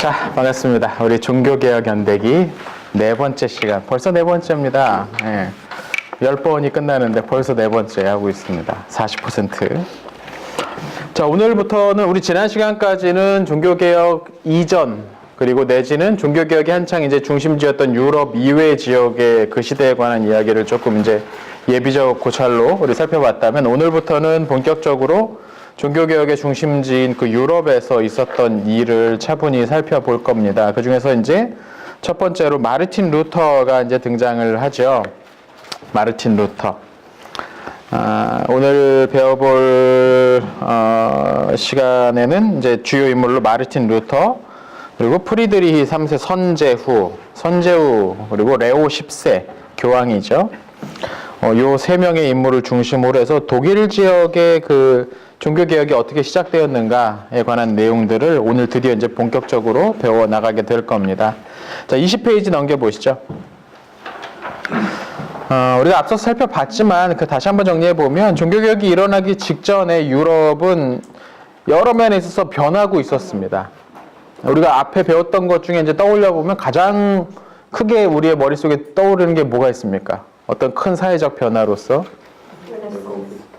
자, 반갑습니다. 우리 종교개혁 연대기 네 번째 시간. 벌써 네 번째입니다. 예. 10번이 끝나는데 벌써 네 번째 하고 있습니다. 40%. 자, 오늘부터는 우리 지난 시간까지는 종교개혁 이전, 그리고 내지는 종교개혁이 한창 이제 중심지였던 유럽 이외 지역의 그 시대에 관한 이야기를 조금 이제 예비적 고찰로 우리 살펴봤다면, 오늘부터는 본격적으로 종교개혁의 중심지인 그 유럽에서 있었던 일을 차분히 살펴볼 겁니다. 그 중에서 이제 첫 번째로 마르틴 루터가 이제 등장을 하죠. 마르틴 루터. 오늘 배워볼 시간에는 이제 주요 인물로 마르틴 루터, 그리고 프리드리히 3세 선제후, 그리고 레오 10세 교황이죠. 요 세 명의 인물을 중심으로 해서 독일 지역의 그 종교개혁이 어떻게 시작되었는가에 관한 내용들을 오늘 드디어 이제 본격적으로 배워 나가게 될 겁니다. 자, 20페이지 넘겨보시죠. 우리가 앞서 살펴봤지만 다시 한번 정리해보면, 종교개혁이 일어나기 직전에 유럽은 여러 면에 있어서 변하고 있었습니다. 우리가 앞에 배웠던 것 중에 이제 떠올려보면 가장 크게 우리의 머릿속에 떠오르는 게 뭐가 있습니까? 어떤 큰 사회적 변화로서?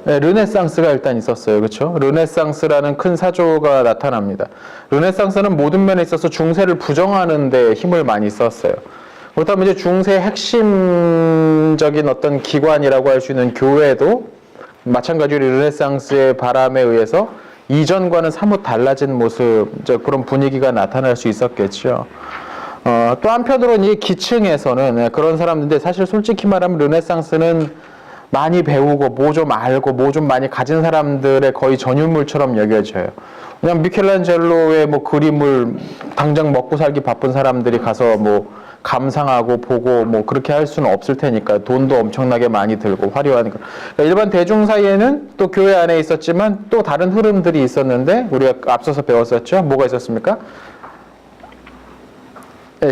네, 르네상스가 일단 있었어요. 그렇죠? 르네상스라는 큰 사조가 나타납니다. 르네상스는 모든 면에 있어서 중세를 부정하는 데 힘을 많이 썼어요. 그렇다면 이제 중세의 핵심적인 어떤 기관이라고 할 수 있는 교회도 마찬가지로 르네상스의 바람에 의해서 이전과는 사뭇 달라진 모습, 그런 분위기가 나타날 수 있었겠죠. 또 한편으로는 이 기층에서는 그런 사람들인데, 사실 솔직히 말하면 르네상스는 많이 배우고 뭐 좀 알고 뭐 좀 많이 가진 사람들의 거의 전유물처럼 여겨져요. 그냥 미켈란젤로의 뭐 그림을 당장 먹고 살기 바쁜 사람들이 가서 뭐 감상하고 보고 뭐 그렇게 할 수는 없을 테니까, 돈도 엄청나게 많이 들고 화려한. 그러니까 일반 대중 사이에는 또 교회 안에 있었지만 또 다른 흐름들이 있었는데, 우리가 앞서서 배웠었죠. 뭐가 있었습니까?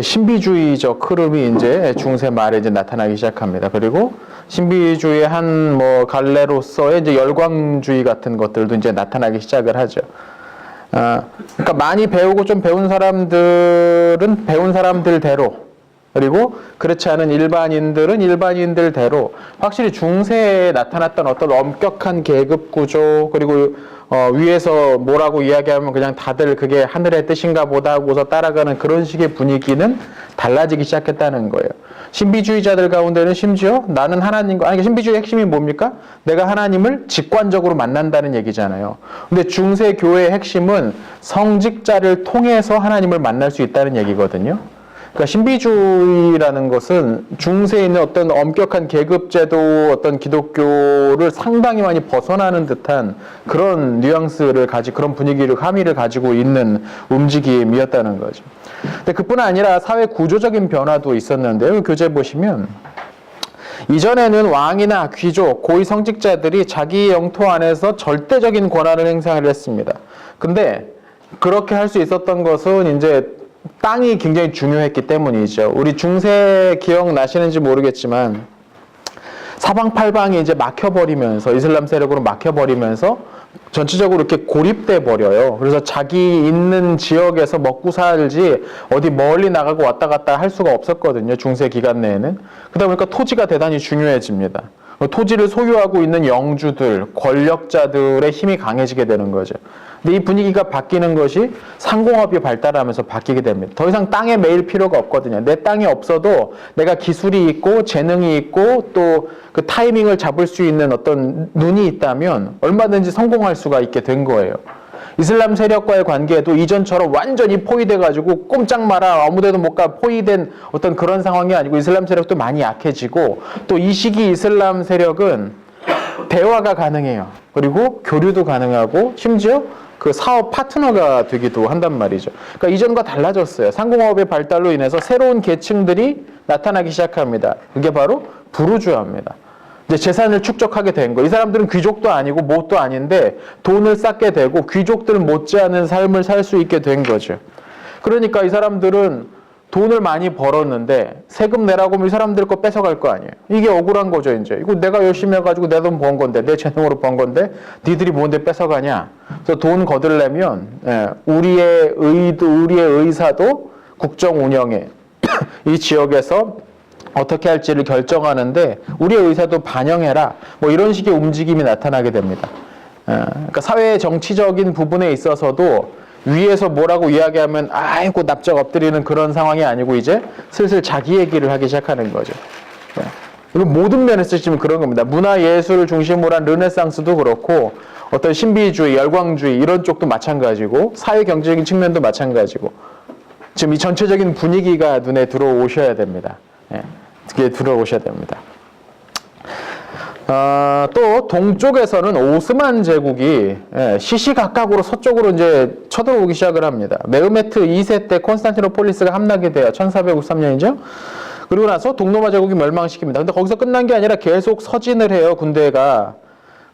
신비주의적 흐름이 이제 중세 말에 이제 나타나기 시작합니다. 그리고 신비주의의 한 뭐 갈래로서의 이제 열광주의 같은 것들도 이제 나타나기 시작을 하죠. 그러니까 많이 배우고 좀 배운 사람들은 배운 사람들대로, 그리고 그렇지 않은 일반인들은 일반인들대로 확실히 중세에 나타났던 어떤 엄격한 계급 구조, 그리고 위에서 뭐라고 이야기하면 그냥 다들 그게 하늘의 뜻인가 보다 하고서 따라가는 그런 식의 분위기는 달라지기 시작했다는 거예요. 신비주의자들 가운데는 심지어 나는 하나님과, 신비주의 핵심이 뭡니까? 내가 하나님을 직관적으로 만난다는 얘기잖아요. 근데 중세 교회의 핵심은 성직자를 통해서 하나님을 만날 수 있다는 얘기거든요. 그러니까 신비주의라는 것은 중세에 있는 어떤 엄격한 계급제도, 어떤 기독교를 상당히 많이 벗어나는 듯한 그런 뉘앙스를 그런 분위기를, 함의를 가지고 있는 움직임이었다는 거죠. 근데 그뿐 아니라 사회 구조적인 변화도 있었는데요. 교재 보시면, 이전에는 왕이나 귀족, 고위 성직자들이 자기 영토 안에서 절대적인 권한을 행사를 했습니다. 근데 그렇게 할 수 있었던 것은 이제 땅이 굉장히 중요했기 때문이죠. 우리 중세 기억나시는지 모르겠지만, 사방팔방이 이제 막혀버리면서, 이슬람 세력으로 막혀버리면서 전체적으로 이렇게 고립돼 버려요. 그래서 자기 있는 지역에서 먹고 살지 어디 멀리 나가고 왔다 갔다 할 수가 없었거든요. 중세 기간 내에는. 그러다 보니까 토지가 대단히 중요해집니다. 토지를 소유하고 있는 영주들, 권력자들의 힘이 강해지게 되는 거죠. 근데 이 분위기가 바뀌는 것이 상공업이 발달하면서 바뀌게 됩니다. 더 이상 땅에 매일 필요가 없거든요. 내 땅이 없어도 내가 기술이 있고 재능이 있고 또 그 타이밍을 잡을 수 있는 어떤 눈이 있다면 얼마든지 성공할 수가 있게 된 거예요. 이슬람 세력과의 관계도 이전처럼 완전히 포위돼가지고 꼼짝 마라 아무데도 못 가 포위된 어떤 그런 상황이 아니고, 이슬람 세력도 많이 약해지고, 또 이 시기 이슬람 세력은 대화가 가능해요. 그리고 교류도 가능하고, 심지어 그 사업 파트너가 되기도 한단 말이죠. 그러니까 이전과 달라졌어요. 상공업의 발달로 인해서 새로운 계층들이 나타나기 시작합니다. 그게 바로 부르주아입니다. 이제 재산을 축적하게 된 거. 이 사람들은 귀족도 아니고 뭣도 아닌데 돈을 쌓게 되고 귀족들 못지않은 삶을 살 수 있게 된 거죠. 그러니까 이 사람들은 돈을 많이 벌었는데 세금 내라고 하면 이 사람들 거 뺏어갈 거 아니에요. 이게 억울한 거죠, 이제. 이거 내가 열심히 해가지고 내 돈 번 건데, 내 재능으로 번 건데, 니들이 뭔데 뺏어가냐. 그래서 돈 거들려면, 우리의 의사도 국정 운영에, 이 지역에서 어떻게 할지를 결정하는데, 우리의 의사도 반영해라. 뭐 이런 식의 움직임이 나타나게 됩니다. 그러니까 사회 정치적인 부분에 있어서도 위에서 뭐라고 이야기하면 아이고 납작 엎드리는 그런 상황이 아니고 이제 슬슬 자기 얘기를 하기 시작하는 거죠. 이거 모든 면에서 지금 그런 겁니다. 문화예술을 중심으로 한 르네상스도 그렇고 어떤 신비주의, 열광주의 이런 쪽도 마찬가지고 사회 경제적인 측면도 마찬가지고 지금 이 전체적인 분위기가 눈에 들어오셔야 됩니다. 그게 들어오셔야 됩니다. 또 동쪽에서는 오스만 제국이 시시각각으로 서쪽으로 이제 쳐들어오기 시작을 합니다. 메흐메트 2세 때 콘스탄티노폴리스가 함락이 돼요. 1453년이죠. 그리고 나서 동로마 제국이 멸망시킵니다. 근데 거기서 끝난 게 아니라 계속 서진을 해요, 군대가.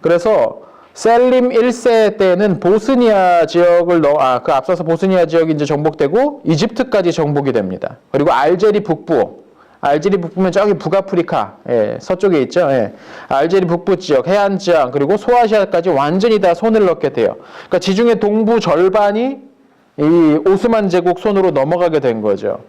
그래서 셀림 1세 때는 보스니아 지역을 그 앞서서 보스니아 지역이 이제 정복되고 이집트까지 정복이 됩니다. 그리고 알제리 북부면 저기 북아프리카, 서쪽에 있죠. 알제리 북부 지역, 해안 지역, 그리고 소아시아까지 완전히 다 손을 넣게 돼요. 그러니까 지중해 동부 절반이 이 오스만 제국 손으로 넘어가게 된 거죠.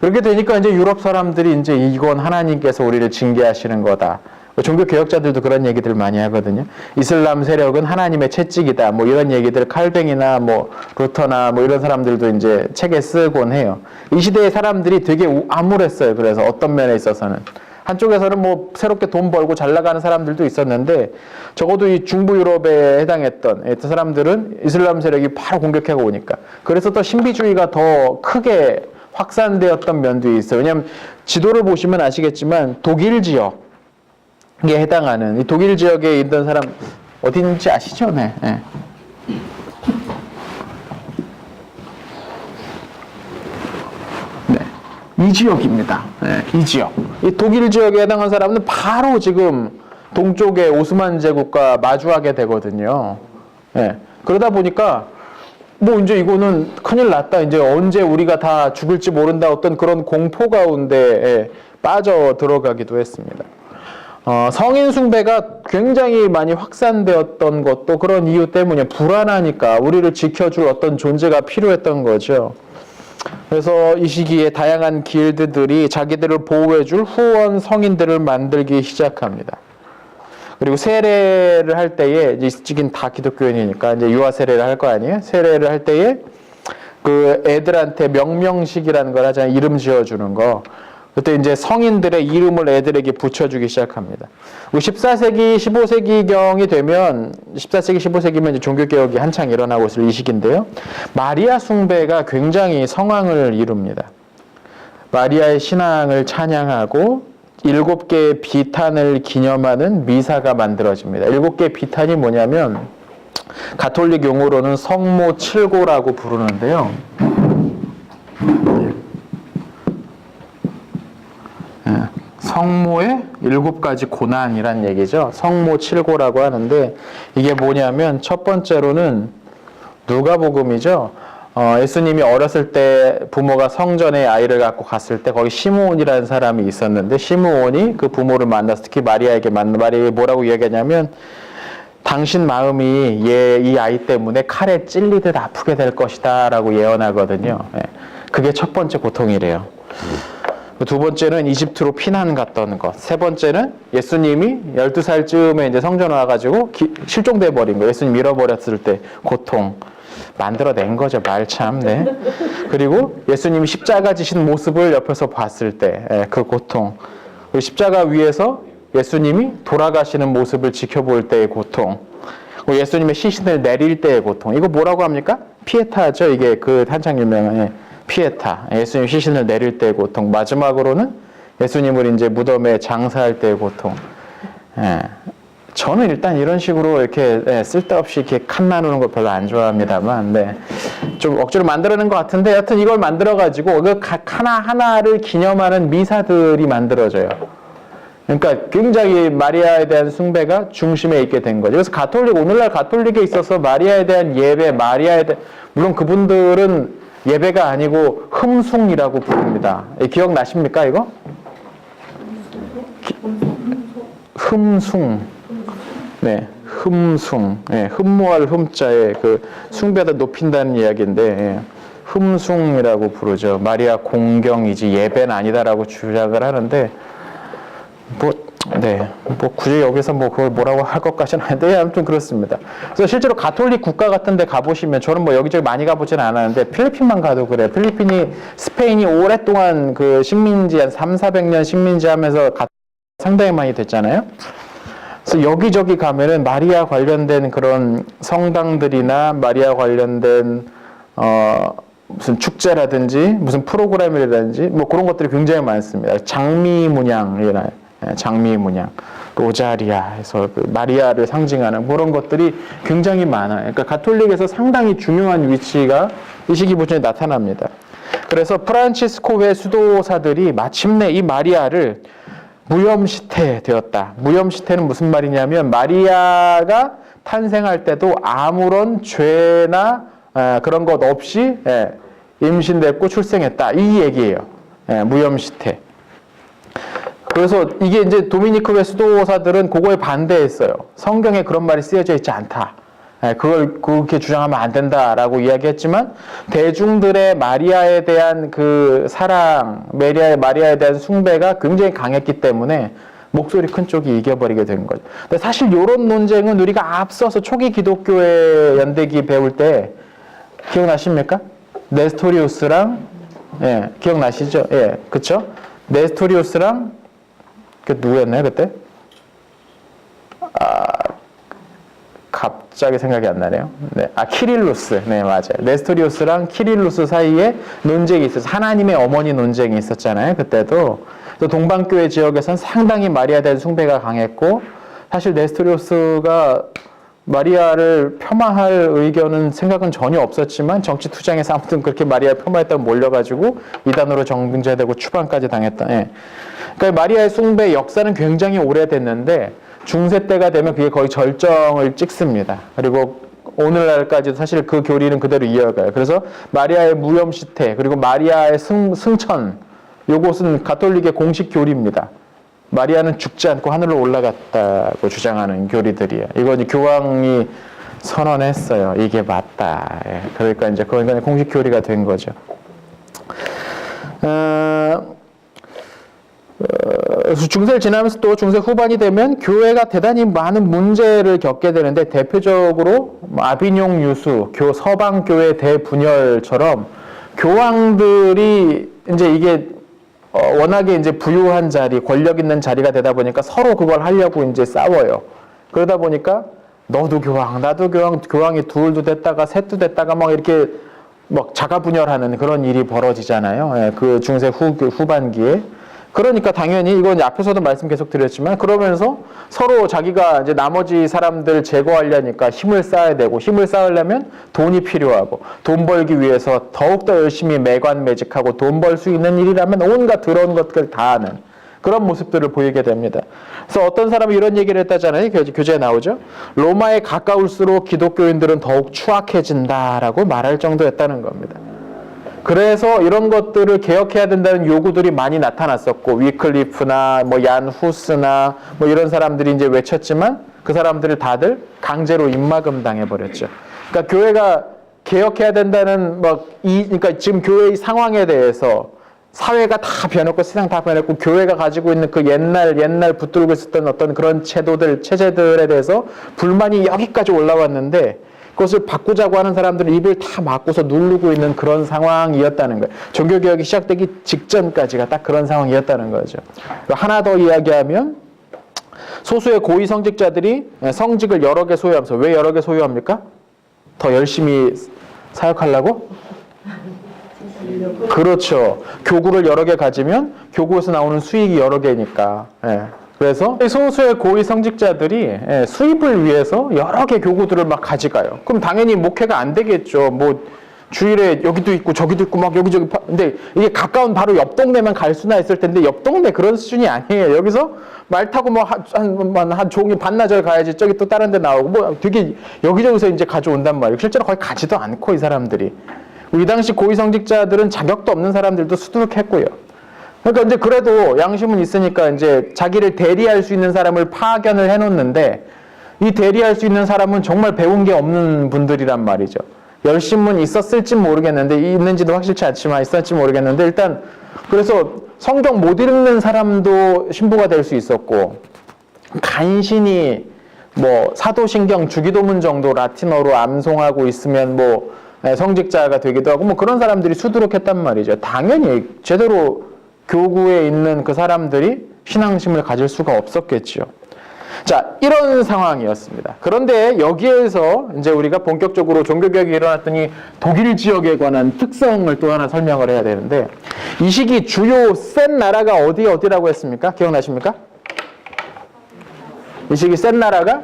그렇게 되니까 이제 유럽 사람들이 이제 이건 하나님께서 우리를 징계하시는 거다. 종교 개혁자들도 그런 얘기들 많이 하거든요. 이슬람 세력은 하나님의 채찍이다. 뭐 이런 얘기들 칼뱅이나 뭐 루터나 뭐 이런 사람들도 이제 책에 쓰곤 해요. 이 시대의 사람들이 되게 암울했어요. 그래서 어떤 면에 있어서는 한쪽에서는 뭐 새롭게 돈 벌고 잘 나가는 사람들도 있었는데 적어도 이 중부 유럽에 해당했던 사람들은 이슬람 세력이 바로 공격하고 오니까 그래서 또 신비주의가 더 크게 확산되었던 면도 있어요. 왜냐하면 지도를 보시면 아시겠지만 독일 지역 에 해당하는 이 독일 지역에 있던 사람 어딘지 아시죠? 네. 이 지역입니다. 이 지역. 이 독일 지역에 해당하는 사람은 바로 지금 동쪽의 오스만 제국과 마주하게 되거든요. 그러다 보니까 뭐 이제 이거는 큰일 났다. 이제 언제 우리가 다 죽을지 모른다. 어떤 그런 공포 가운데 빠져 들어가기도 했습니다. 성인 숭배가 굉장히 많이 확산되었던 것도 그런 이유 때문에 불안하니까 우리를 지켜줄 어떤 존재가 필요했던 거죠. 그래서 이 시기에 다양한 길드들이 자기들을 보호해줄 후원 성인들을 만들기 시작합니다. 그리고 세례를 할 때에 이제 다 기독교인이니까 이제 유아 세례를 할 거 아니에요? 세례를 할 때에 그 애들한테 명명식이라는 걸 하잖아요. 이름 지어주는 거. 그때 이제 성인들의 이름을 애들에게 붙여주기 시작합니다. 14세기, 15세기경이 되면 14세기, 15세기면 이제 종교개혁이 한창 일어나고 있을 이 시기인데요. 마리아 숭배가 굉장히 성황을 이룹니다. 마리아의 신앙을 찬양하고 7개의 비탄을 기념하는 미사가 만들어집니다. 7개의 비탄이 뭐냐면 가톨릭 용어로는 성모 칠고라고 부르는데요. 성모의 7가지 고난이란 얘기죠. 성모 칠고라고 하는데 이게 뭐냐면 첫 번째로는 누가복음이죠. 예수님이 어렸을 때 부모가 성전에 아이를 갖고 갔을 때 거기 시므온이라는 사람이 있었는데 시므온이 그 부모를 만나서 특히 마리아에게 마리아에게 뭐라고 이야기하냐면 당신 마음이 이 아이 때문에 칼에 찔리듯 아프게 될 것이다 라고 예언하거든요. 그게 첫 번째 고통이래요. 두 번째는 이집트로 피난 갔던 것. 세 번째는 예수님이 12살쯤에 이제 성전에 와가지고 실종돼 버린 거. 예수님 잃어버렸을 때 고통. 만들어낸 거죠, 말 참. 네. 그리고 예수님이 십자가 지신 모습을 옆에서 봤을 때 그 고통. 그리고 십자가 위에서 예수님이 돌아가시는 모습을 지켜볼 때의 고통. 그리고 예수님의 시신을 내릴 때의 고통. 이거 뭐라고 합니까? 피에타죠. 이게 그 한창 유명한 피에타. 예수님 시신을 내릴 때의 고통. 마지막으로는 예수님을 이제 무덤에 장사할 때의 고통. 저는 일단 이런 식으로 이렇게 쓸데없이 이렇게 칸 나누는 거 별로 안 좋아합니다만, 좀 억지로 만들어낸 것 같은데, 여튼 이걸 만들어가지고 그 각 하나하나를 기념하는 미사들이 만들어져요. 그러니까 굉장히 마리아에 대한 숭배가 중심에 있게 된 거죠. 그래서 오늘날 가톨릭에 있어서 마리아에 대한 예배, 물론 그분들은 예배가 아니고 흠숭이라고 부릅니다. 기억나십니까 이거? 흠숭. 네, 흠숭. 네, 흠모할 흠자에 그 숭배하다 높인다는 이야기인데 예, 흠숭이라고 부르죠. 마리아 공경이지 예배는 아니다라고 주장을 하는데 굳이 여기서 그걸 뭐라고 할 것까지는 아닌데 아무튼 그렇습니다. 그래서 실제로 가톨릭 국가 같은 데 가보시면 저는 여기저기 많이 가보지는 않았는데 필리핀만 가도 그래요. 필리핀이 스페인이 오랫동안 그 식민지 한 300~400년 식민지 하면서 상당히 많이 됐잖아요. 그래서 여기저기 가면은 마리아 관련된 그런 성당들이나 마리아 관련된 무슨 축제라든지 무슨 프로그램이라든지 그런 것들이 굉장히 많습니다. 장미문양이나 장미문양, 로자리아에서 그 마리아를 상징하는 그런 것들이 굉장히 많아요. 그러니까 가톨릭에서 상당히 중요한 위치가 이 시기부터에 나타납니다. 그래서 프란치스코회 수도사들이 마침내 이 마리아를 무염시태되었다. 무염시태는 무슨 말이냐면 마리아가 탄생할 때도 아무런 죄나 그런 것 없이 임신됐고 출생했다. 이 얘기예요. 무염시태. 그래서 이게 이제 도미니크회 수도사들은 그거에 반대했어요. 성경에 그런 말이 쓰여져 있지 않다. 그걸 그렇게 주장하면 안 된다라고 이야기했지만 대중들의 마리아에 대한 그 사랑, 마리아에 대한 숭배가 굉장히 강했기 때문에 목소리 큰 쪽이 이겨버리게 된 거죠. 근데 사실 이런 논쟁은 우리가 앞서서 초기 기독교의 연대기 배울 때 기억나십니까? 네스토리우스랑 기억나시죠? 그쵸? 네스토리우스랑 그 누구였나요 그때? 갑자기 생각이 안 나네요. 키릴루스. 네, 맞아요. 네스토리우스랑 키릴루스 사이에 논쟁이 있었어요. 하나님의 어머니 논쟁이 있었잖아요. 그때도. 동방교회 지역에서는 상당히 마리아에 대한 숭배가 강했고 사실 네스토리우스가 마리아를 폄하할 생각은 전혀 없었지만 정치 투쟁에서 아무튼 그렇게 마리아를 폄하했다고 몰려가지고 이단으로 정죄되고 추방까지 당했다. 그러니까 마리아의 숭배 역사는 굉장히 오래됐는데 중세 때가 되면 그게 거의 절정을 찍습니다. 그리고 오늘날까지도 사실 그 교리는 그대로 이어가요. 그래서 마리아의 무염시태 그리고 마리아의 승천 요것은 가톨릭의 공식 교리입니다. 마리아는 죽지 않고 하늘로 올라갔다고 주장하는 교리들이에요. 이거 이제 교황이 선언했어요. 이게 맞다. 그러니까 이제 그건 공식 교리가 된 거죠. 중세를 지나면서 또 중세 후반이 되면 교회가 대단히 많은 문제를 겪게 되는데 대표적으로 아비뇽 유수, 서방 교회 대분열처럼 교황들이 이제 이게 워낙에 이제 부유한 자리, 권력 있는 자리가 되다 보니까 서로 그걸 하려고 이제 싸워요. 그러다 보니까 너도 교황, 나도 교황, 교황이 둘도 됐다가 셋도 됐다가 이렇게 자가 분열하는 그런 일이 벌어지잖아요. 그 중세 후반기에. 그러니까 당연히 이건 앞에서도 말씀 계속 드렸지만 그러면서 서로 자기가 이제 나머지 사람들 제거하려니까 힘을 쌓아야 되고 힘을 쌓으려면 돈이 필요하고 돈 벌기 위해서 더욱더 열심히 매관매직하고 돈 벌 수 있는 일이라면 온갖 더러운 것들 다 하는 그런 모습들을 보이게 됩니다. 그래서 어떤 사람이 이런 얘기를 했다잖아요. 교재에 나오죠. 로마에 가까울수록 기독교인들은 더욱 추악해진다라고 말할 정도였다는 겁니다. 그래서 이런 것들을 개혁해야 된다는 요구들이 많이 나타났었고 위클리프나 얀 후스나 이런 사람들이 이제 외쳤지만 그 사람들을 다들 강제로 입막음 당해버렸죠. 그러니까 교회가 개혁해야 된다는 그러니까 지금 교회의 상황에 대해서 사회가 다 변했고 세상 다 변했고 교회가 가지고 있는 그 옛날 붙들고 있었던 어떤 그런 체제들에 대해서 불만이 여기까지 올라왔는데 그것을 바꾸자고 하는 사람들은 입을 다 막고서 누르고 있는 그런 상황이었다는 거예요. 종교개혁이 시작되기 직전까지가 딱 그런 상황이었다는 거죠. 하나 더 이야기하면 소수의 고위 성직자들이 성직을 여러 개 소유하면서 왜 여러 개 소유합니까? 더 열심히 사역하려고? 그렇죠. 교구를 여러 개 가지면 교구에서 나오는 수익이 여러 개니까. 그래서 소수의 고위 성직자들이 수입을 위해서 여러 개 교구들을 가져가요. 그럼 당연히 목회가 안 되겠죠. 주일에 여기도 있고 저기도 있고 여기저기 근데 이게 가까운 바로 옆 동네만 갈 수나 있을 텐데 옆 동네 그런 수준이 아니에요. 여기서 말 타고 한 종일 반나절 가야지 저기 또 다른 데 나오고 되게 여기저기서 이제 가져온단 말이에요. 실제로 거의 가지도 않고 이 사람들이. 이 당시 고위성직자들은 자격도 없는 사람들도 수두룩했고요. 그러니까 이제 그래도 양심은 있으니까 이제 자기를 대리할 수 있는 사람을 파견을 해놓는데, 이 대리할 수 있는 사람은 정말 배운 게 없는 분들이란 말이죠. 열심은 있었을지 모르겠는데, 있는지도 확실치 않지만 있었을지 모르겠는데, 일단 그래서 성경 못 읽는 사람도 신부가 될 수 있었고, 간신히 뭐 사도신경 주기도문 정도 라틴어로 암송하고 있으면 뭐 성직자가 되기도 하고, 뭐 그런 사람들이 수두룩했단 말이죠. 당연히 제대로 교구에 있는 그 사람들이 신앙심을 가질 수가 없었겠죠. 자, 이런 상황이었습니다. 그런데 여기에서 이제 우리가 본격적으로 종교개혁이 일어났더니 독일 지역에 관한 특성을 또 하나 설명을 해야 되는데, 이 시기 주요 센 나라가 어디라고 했습니까? 기억나십니까? 이 시기 센 나라가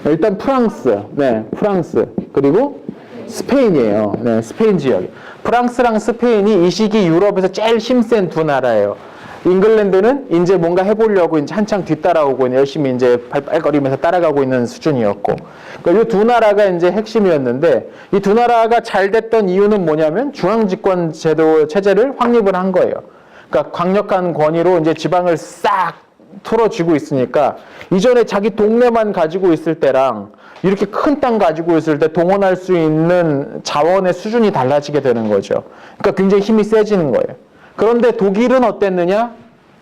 일단 프랑스, 네, 프랑스, 그리고 스페인이에요. 네, 스페인 지역. 프랑스랑 스페인이 이 시기 유럽에서 제일 힘센 두 나라예요. 잉글랜드는 이제 뭔가 해보려고 이제 한창 뒤따라오고 열심히 이제 발걸이면서 따라가고 있는 수준이었고, 그러니까 이 두 나라가 이제 핵심이었는데, 이 두 나라가 잘 됐던 이유는 뭐냐면 중앙집권 제도 체제를 확립을 한 거예요. 그러니까 강력한 권위로 이제 지방을 싹 틀어쥐고 있으니까, 이전에 자기 동네만 가지고 있을 때랑 이렇게 큰 땅 가지고 있을 때 동원할 수 있는 자원의 수준이 달라지게 되는 거죠. 그러니까 굉장히 힘이 세지는 거예요. 그런데 독일은 어땠느냐?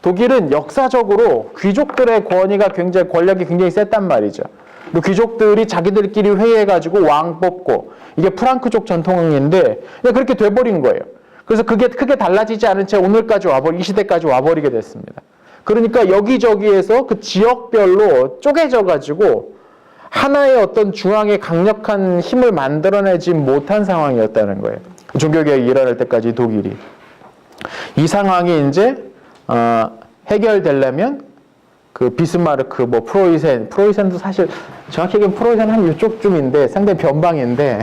독일은 역사적으로 귀족들의 권력이 굉장히 셌단 말이죠. 귀족들이 자기들끼리 회의해가지고 왕 뽑고, 이게 프랑크족 전통인데 그렇게 돼버린 거예요. 그래서 그게 크게 달라지지 않은 채 오늘까지 이 시대까지 와버리게 됐습니다. 그러니까 여기저기에서 그 지역별로 쪼개져가지고 하나의 어떤 중앙의 강력한 힘을 만들어내지 못한 상황이었다는 거예요. 종교개혁이 일어날 때까지 독일이. 이 상황이 이제 해결되려면 그 비스마르크, 뭐 프로이센도 사실 정확히 얘기하면 프로이센 한 이쪽쯤인데 상당히 변방인데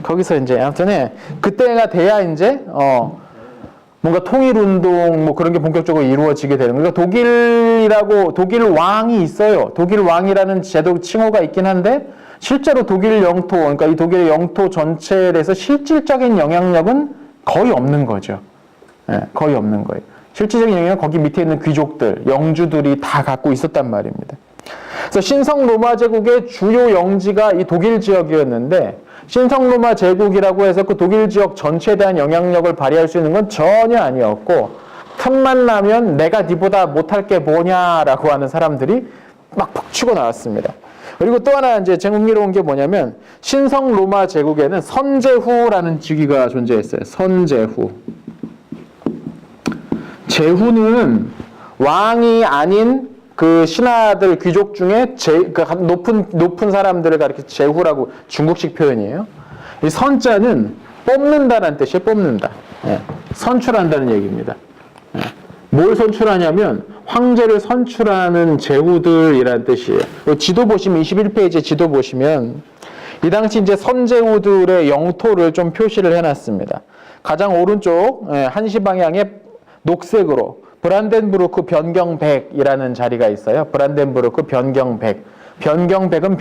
거기서 이제 아무튼 그때가 돼야 이제 뭔가 통일운동 뭐 그런 게 본격적으로 이루어지게 되는 거예요. 그러니까 독일 왕이 있어요. 독일 왕이라는 제도 칭호가 있긴 한데 실제로 독일 영토, 그러니까 이 독일의 영토 전체에서 실질적인 영향력은 거의 없는 거죠. 네, 거의 없는 거예요. 실질적인 영향은 거기 밑에 있는 귀족들, 영주들이 다 갖고 있었단 말입니다. 그래서 신성 로마 제국의 주요 영지가 이 독일 지역이었는데, 신성 로마 제국이라고 해서 그 독일 지역 전체에 대한 영향력을 발휘할 수 있는 건 전혀 아니었고, 틈만 나면 내가 니보다 못할 게 뭐냐라고 하는 사람들이 막 푹치고 나왔습니다. 그리고 또 하나 이제 흥미로운 게 뭐냐면, 신성 로마 제국에는 선제후라는 직위가 존재했어요. 선제후. 제후는 왕이 아닌 그 신하들 귀족 중에 그 높은 사람들을 가리켜 제후라고, 중국식 표현이에요. 이 선자는 뽑는다라는 뜻이에요. 뽑는다. 예. 선출한다는 얘기입니다. 예. 뭘 선출하냐면 황제를 선출하는 제후들이라는 뜻이에요. 지도 보시면 21페이지 지도 보시면 이 당시 이제 선제후들의 영토를 좀 표시를 해놨습니다. 가장 오른쪽 한시 방향에 녹색으로 브란덴부르크 변경백이라는 자리가 있어요. 브란덴부르크 변경백. 변경백은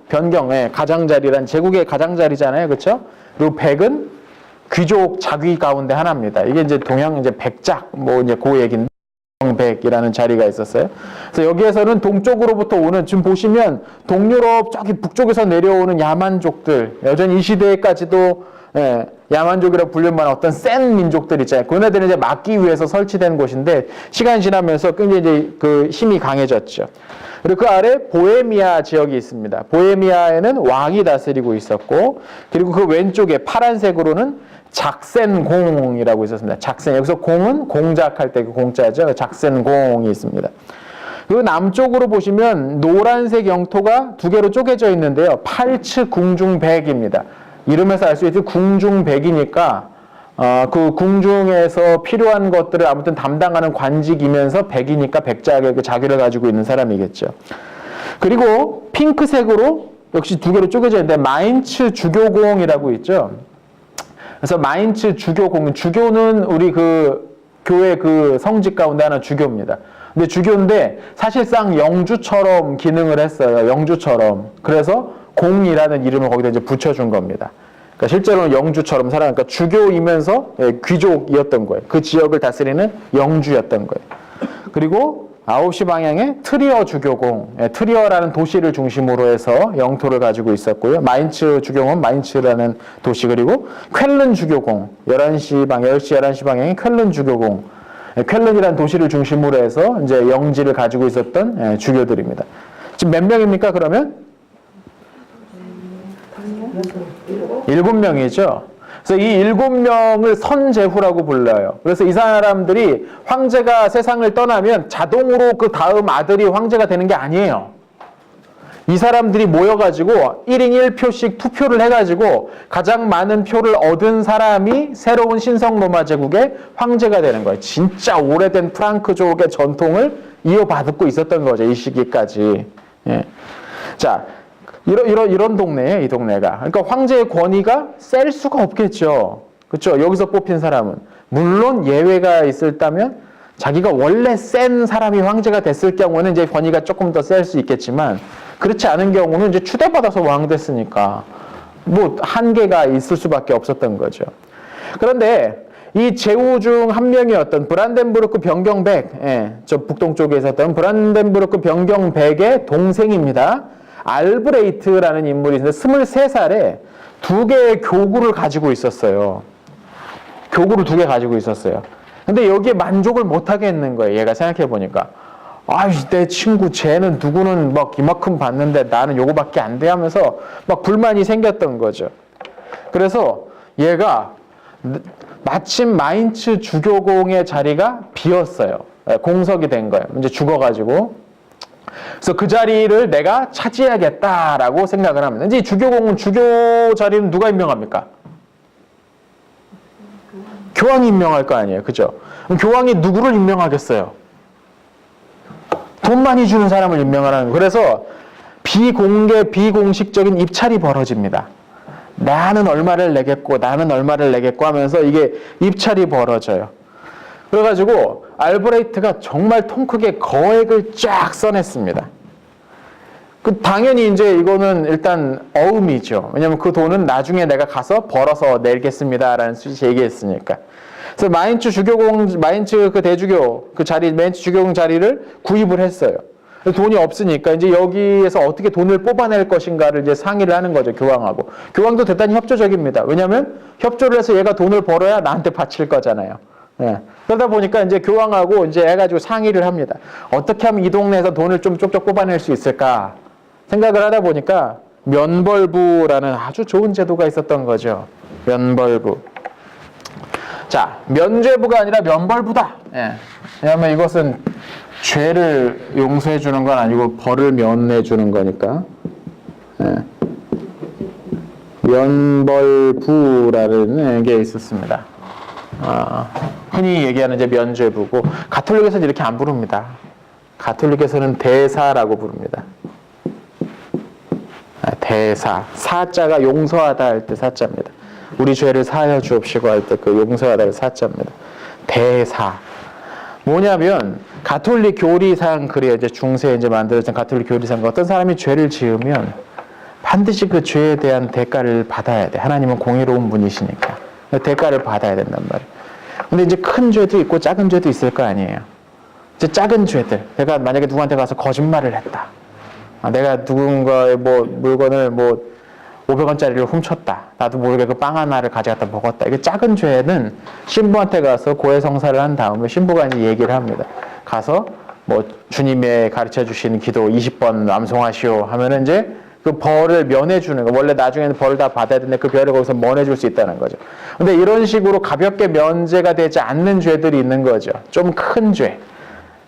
변경의 가장자리란, 제국의 가장자리잖아요. 그렇죠? 그리고 백은 귀족 자귀 가운데 하나입니다. 이게 이제 동양 이제 백작 뭐 이제 그 얘기인데, 백이라는 자리가 있었어요. 그래서 여기에서는 동쪽으로부터 오는, 지금 보시면 동유럽 저기 북쪽에서 내려오는 야만족들, 여전히 이 시대까지도 야만족이라고 불릴 만한 어떤 센 민족들 있잖아요. 그네들은 이제 막기 위해서 설치된 곳인데, 시간이 지나면서 굉장히 이제 그 힘이 강해졌죠. 그리고 그 아래 보헤미아 지역이 있습니다. 보헤미아에는 왕이 다스리고 있었고, 그리고 그 왼쪽에 파란색으로는 작센공이라고 있었습니다. 작센, 여기서 공은 공작할 때 그 공자죠. 작센공이 있습니다. 그리고 남쪽으로 보시면 노란색 영토가 두 개로 쪼개져 있는데요. 팔츠 궁중백입니다. 이름에서 알 수 있듯이 궁중백이니까 그 궁중에서 필요한 것들을 아무튼 담당하는 관직이면서 백이니까 백작의 그 자귀를 가지고 있는 사람이겠죠. 그리고 핑크색으로 역시 두 개로 쪼개져 있는데 마인츠 주교공이라고 있죠. 그래서 마인츠 주교공, 주교는 우리 그 교회 그 성직 가운데 하나 주교입니다. 근데 주교인데 사실상 영주처럼 기능을 했어요. 영주처럼. 그래서 공이라는 이름을 거기다 이제 붙여준 겁니다. 그러니까 실제로는 영주처럼 살아가니까 주교이면서 귀족이었던 거예요. 그 지역을 다스리는 영주였던 거예요. 그리고 9시 방향에 트리어 주교공, 트리어라는 도시를 중심으로 해서 영토를 가지고 있었고요. 마인츠 주교공은 마인츠라는 도시, 그리고 쾰른 주교공, 10시, 11시 방향에 쾰른 주교공, 쾰른이라는 도시를 중심으로 해서 이제 영지를 가지고 있었던 주교들입니다. 지금 몇 명입니까, 그러면? 7명이죠. 그래서 이 7명을 선제후라고 불러요. 그래서 이 사람들이 황제가 세상을 떠나면 자동으로 그 다음 아들이 황제가 되는 게 아니에요. 이 사람들이 모여가지고 1인 1표씩 투표를 해가지고 가장 많은 표를 얻은 사람이 새로운 신성 로마 제국의 황제가 되는 거예요. 진짜 오래된 프랑크족의 전통을 이어받고 있었던 거죠. 이 시기까지. 예. 자, 이런 동네에 이 동네가. 그러니까 황제의 권위가 셀 수가 없겠죠. 그렇죠? 여기서 뽑힌 사람은. 물론 예외가 있었다면 자기가 원래 센 사람이 황제가 됐을 경우는 이제 권위가 조금 더 셀 수 있겠지만 그렇지 않은 경우는 이제 추대받아서 왕 됐으니까 뭐 한계가 있을 수밖에 없었던 거죠. 그런데 이 제후 중 한 명이었던 브란덴부르크 변경백, 저 북동쪽에 있었던 브란덴부르크 변경백의 동생입니다. 알브레이트라는 인물이 있는데 23살에 2개의 교구를 가지고 있었어요. 교구를 2개 가지고 있었어요. 근데 여기에 만족을 못하게 했는 거예요. 얘가 생각해 보니까. 아이, 내 친구 쟤는 누구는 막 이만큼 받는데 나는 요거밖에 안 돼 하면서 막 불만이 생겼던 거죠. 그래서 얘가 마침 마인츠 주교공의 자리가 비었어요. 공석이 된 거예요. 이제 죽어가지고. 그래서 그 자리를 내가 차지해야겠다라고 생각을 합니다. 이제 주교공은 주교 자리는 누가 임명합니까? 교황이 임명할 거 아니에요. 그죠? 그럼 교황이 누구를 임명하겠어요? 돈 많이 주는 사람을 임명하라는 거예요. 그래서 비공개, 비공식적인 입찰이 벌어집니다. 나는 얼마를 내겠고 나는 얼마를 내겠고 하면서 이게 입찰이 벌어져요. 그래가지고 알브레이트가 정말 통 크게 거액을 쫙 써냈습니다. 당연히 이제 이거는 일단 어음이죠. 왜냐면 그 돈은 나중에 내가 가서 벌어서 내겠습니다라는 수지 얘기했으니까. 그래서 마인츠 그 대주교 그 자리, 마인츠 주교공 자리를 구입을 했어요. 돈이 없으니까 이제 여기에서 어떻게 돈을 뽑아낼 것인가를 이제 상의를 하는 거죠, 교황하고. 교황도 대단히 협조적입니다. 왜냐면 협조를 해서 얘가 돈을 벌어야 나한테 바칠 거잖아요. 예. 그러다 보니까 이제 교황하고 이제 해가지고 상의를 합니다. 어떻게 하면 이 동네에서 돈을 좀 쪽쪽 뽑아낼 수 있을까 생각을 하다 보니까 면벌부라는 아주 좋은 제도가 있었던 거죠. 면벌부. 자, 면죄부가 아니라 면벌부다. 예. 왜냐하면 이것은 죄를 용서해 주는 건 아니고 벌을 면해 주는 거니까. 예. 면벌부라는 게 있었습니다. 흔히 얘기하는 이제 면죄부고, 가톨릭에서는 이렇게 안 부릅니다. 가톨릭에서는 대사라고 부릅니다. 대사. 사자가 용서하다 할 때 사자입니다. 우리 죄를 사하여 주옵시고 할 때 그 용서하다를 사자입니다. 대사. 뭐냐면 가톨릭 교리상 그래요. 이제 중세에 이제 만들어진 가톨릭 교리상 어떤 사람이 죄를 지으면 반드시 그 죄에 대한 대가를 받아야 돼. 하나님은 공의로운 분이시니까 대가를 받아야 된단 말이에요. 근데 이제 큰 죄도 있고 작은 죄도 있을 거 아니에요. 이제 작은 죄들. 내가 만약에 누구한테 가서 거짓말을 했다. 내가 누군가의 뭐 물건을 뭐 500원짜리를 훔쳤다. 나도 모르게 그 빵 하나를 가져갔다 먹었다. 이게 작은 죄는 신부한테 가서 고해성사를 한 다음에 신부가 이제 얘기를 합니다. 가서 뭐 주님의 가르쳐 주신 기도 20번 암송하시오 하면은 이제 그 벌을 면해주는 거. 원래 나중에는 벌을 다 받아야 되는데 그 벌을 거기서 면해줄 수 있다는 거죠. 근데 이런 식으로 가볍게 면제가 되지 않는 죄들이 있는 거죠. 좀 큰 죄.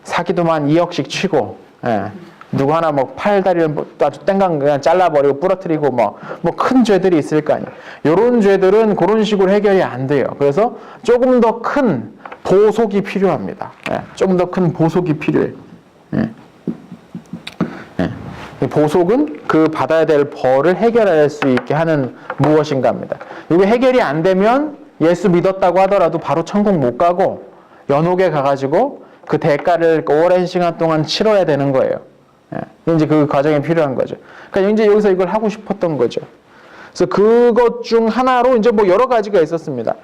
사기도만 2억씩 치고, 예. 누구 하나 뭐 팔다리를 아주 땡강 그냥 잘라버리고 부러뜨리고 뭐 큰 죄들이 있을 거 아니에요. 이런 죄들은 그런 식으로 해결이 안 돼요. 그래서 조금 더 큰 보속이 필요합니다. 예. 조금 더 큰 보속이 필요해. 예. 예. 보속은 그 받아야 될 벌을 해결할 수 있게 하는 무엇인가입니다. 이게 해결이 안 되면 예수 믿었다고 하더라도 바로 천국 못 가고 연옥에 가가지고 그 대가를 오랜 시간 동안 치러야 되는 거예요. 예. 이제 그 과정이 필요한 거죠. 그러니까 이제 여기서 이걸 하고 싶었던 거죠. 그래서 그것 중 하나로 이제 뭐 여러 가지가 있었습니다.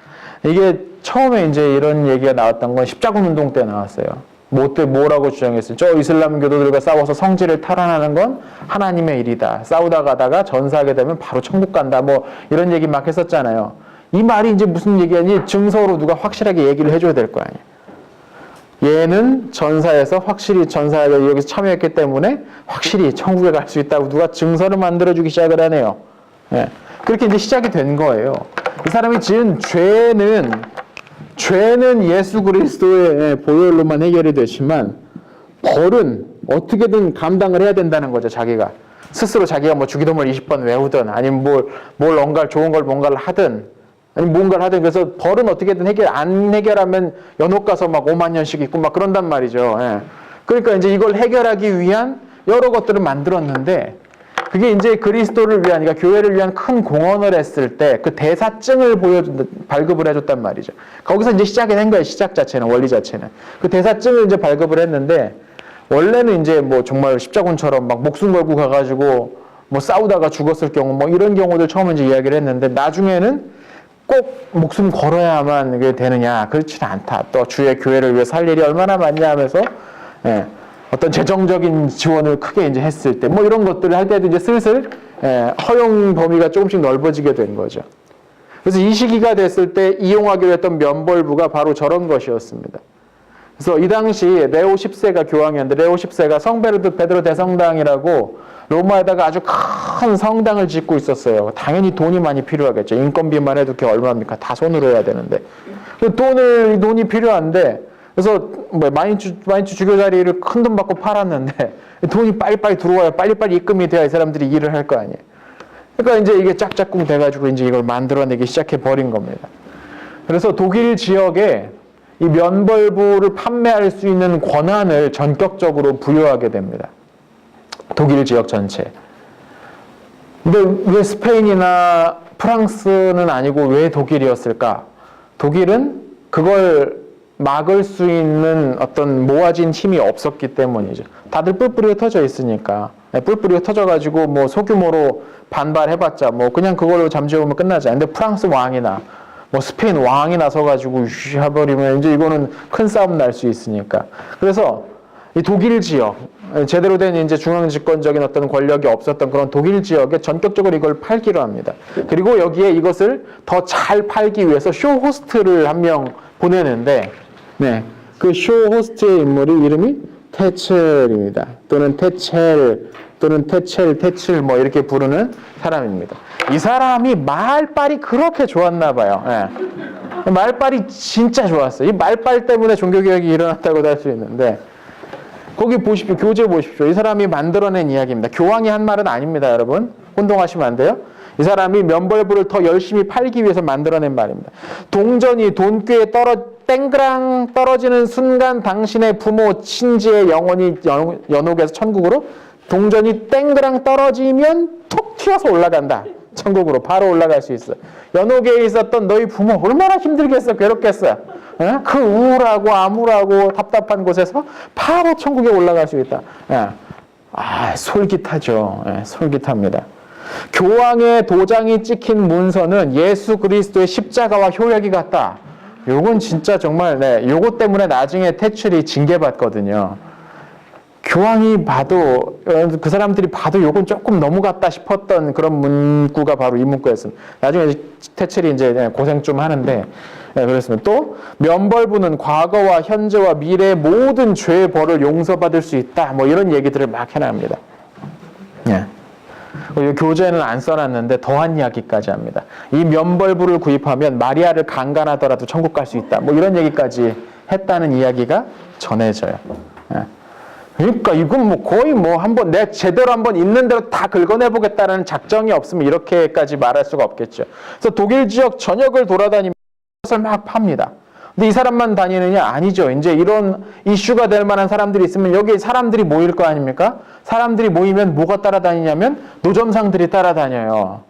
이게 처음에 이제 이런 얘기가 나왔던 건 십자군 운동 때 나왔어요. 뭐라고 주장했어요? 저 이슬람 교도들과 싸워서 성지를 탈환하는 건 하나님의 일이다. 싸우다 가다가 전사하게 되면 바로 천국 간다. 뭐 이런 얘기 막 했었잖아요. 이 말이 이제 무슨 얘기하니 증서로 누가 확실하게 얘기를 해줘야 될 거 아니에요. 얘는 전사에서 확실히 전사에 여기서 참여했기 때문에 확실히 천국에 갈 수 있다고 누가 증서를 만들어주기 시작을 하네요. 예. 그렇게 이제 시작이 된 거예요. 이 사람이 지은 죄는 예수 그리스도의 보혈로만 해결이 되지만 벌은 어떻게든 감당을 해야 된다는 거죠. 자기가 스스로 자기가 뭐 주기도문 20번 외우든 아니면 뭘 좋은 걸 뭔가를 하든 아니면 뭔가를 하든 그래서 벌은 어떻게든 안 해결하면 연옥 가서 막 5만 년씩 있고 막 그런단 말이죠. 예. 그러니까 이제 이걸 해결하기 위한 여러 것들을 만들었는데 그게 이제 그리스도를 위한, 그러니까 교회를 위한 큰 공헌을 했을 때 그 대사증을 발급을 해줬단 말이죠. 거기서 이제 시작이 된 거예요. 시작 자체는, 원리 자체는. 그 대사증을 이제 발급을 했는데, 원래는 이제 뭐 정말 십자군처럼 막 목숨 걸고 가가지고 뭐 싸우다가 죽었을 경우 뭐 이런 경우들 처음에 이제 이야기를 했는데, 나중에는 꼭 목숨 걸어야만 그게 되느냐. 그렇지는 않다. 또 주의 교회를 위해 살 일이 얼마나 많냐 하면서, 예. 어떤 재정적인 지원을 크게 이제 했을 때, 뭐 이런 것들을 할 때도 이제 슬슬 허용 범위가 조금씩 넓어지게 된 거죠. 그래서 이 시기가 됐을 때 이용하기로 했던 면벌부가 바로 저런 것이었습니다. 그래서 이 당시 레오 10세가 교황이었는데, 레오 10세가 성 베드로 대성당이라고 로마에다가 아주 큰 성당을 짓고 있었어요. 당연히 돈이 많이 필요하겠죠. 인건비만 해도 그게 얼마입니까? 다 손으로 해야 되는데. 돈이 필요한데, 그래서 뭐 마인츠 주교자리를 큰 돈 받고 팔았는데 돈이 빨리빨리 들어와야 빨리빨리 입금이 돼야 이 사람들이 일을 할 거 아니에요. 그러니까 이제 이게 짝짝꿍 돼가지고 이제 이걸 만들어내기 시작해 버린 겁니다. 그래서 독일 지역에 이 면벌부를 판매할 수 있는 권한을 전격적으로 부여하게 됩니다. 독일 지역 전체. 근데 왜 스페인이나 프랑스는 아니고 왜 독일이었을까? 독일은 그걸 막을 수 있는 어떤 모아진 힘이 없었기 때문이죠. 다들 뿔뿔이 흩어져 있으니까. 뿔뿔이 흩어져가지고 뭐 소규모로 반발해봤자 뭐 그냥 그걸로 잠재우면 끝나지. 근데 프랑스 왕이나 뭐 스페인 왕이 나서가지고 해버리면 이제 이거는 큰 싸움 날 수 있으니까. 그래서 이 독일 지역, 제대로 된 이제 중앙 집권적인 어떤 권력이 없었던 그런 독일 지역에 전격적으로 이걸 팔기로 합니다. 그리고 여기에 이것을 더 잘 팔기 위해서 쇼호스트를 한 명 보내는데, 네, 그 쇼호스트의 인물이 이름이 테첼입니다. 또는 테첼 뭐 이렇게 부르는 사람입니다. 이 사람이 말빨이 그렇게 좋았나 봐요. 네. 말빨이 진짜 좋았어요. 이 말빨 때문에 종교개혁이 일어났다고도 할 수 있는데, 거기 보십시오. 교재 보십시오. 이 사람이 만들어낸 이야기입니다. 교황이 한 말은 아닙니다, 여러분. 혼동하시면 안 돼요. 이 사람이 면벌부를 더 열심히 팔기 위해서 만들어낸 말입니다. 동전이 돈꾀에 땡그랑 떨어지는 순간 당신의 부모 친지의 영혼이 연옥에서 천국으로, 동전이 땡그랑 떨어지면 톡 튀어서 올라간다. 천국으로 바로 올라갈 수 있어. 연옥에 있었던 너희 부모 얼마나 힘들겠어, 괴롭겠어. 그 우울하고 암울하고 답답한 곳에서 바로 천국에 올라갈 수 있다. 솔깃하죠. 솔깃합니다. 교황의 도장이 찍힌 문서는 예수 그리스도의 십자가와 효력이 같다. 요건 진짜 정말, 요거 때문에 나중에 테첼이 징계받거든요. 교황이 봐도, 그 사람들이 봐도 요건 조금 너무 같다 싶었던 그런 문구가 바로 이 문구였습니다. 나중에 테첼이 이제 고생 좀 하는데, 그렇습니다. 또, 면벌부는 과거와 현재와 미래의 모든 죄의 벌을 용서받을 수 있다. 뭐 이런 얘기들을 막 해놔합니다. 교재는 안 써놨는데 더한 이야기까지 합니다. 이 면벌부를 구입하면 마리아를 강간하더라도 천국 갈 수 있다. 뭐 이런 얘기까지 했다는 이야기가 전해져요. 그러니까 이건 뭐 거의 뭐 한번 내가 제대로 한번 있는 대로 다 긁어내보겠다는 작정이 없으면 이렇게까지 말할 수가 없겠죠. 그래서 독일 지역 전역을 돌아다니면서 것을 막 팝니다. 근데 이 사람만 다니느냐? 아니죠. 이제 이런 이슈가 될 만한 사람들이 있으면 여기 사람들이 모일 거 아닙니까? 사람들이 모이면 뭐가 따라다니냐면 노점상들이 따라다녀요.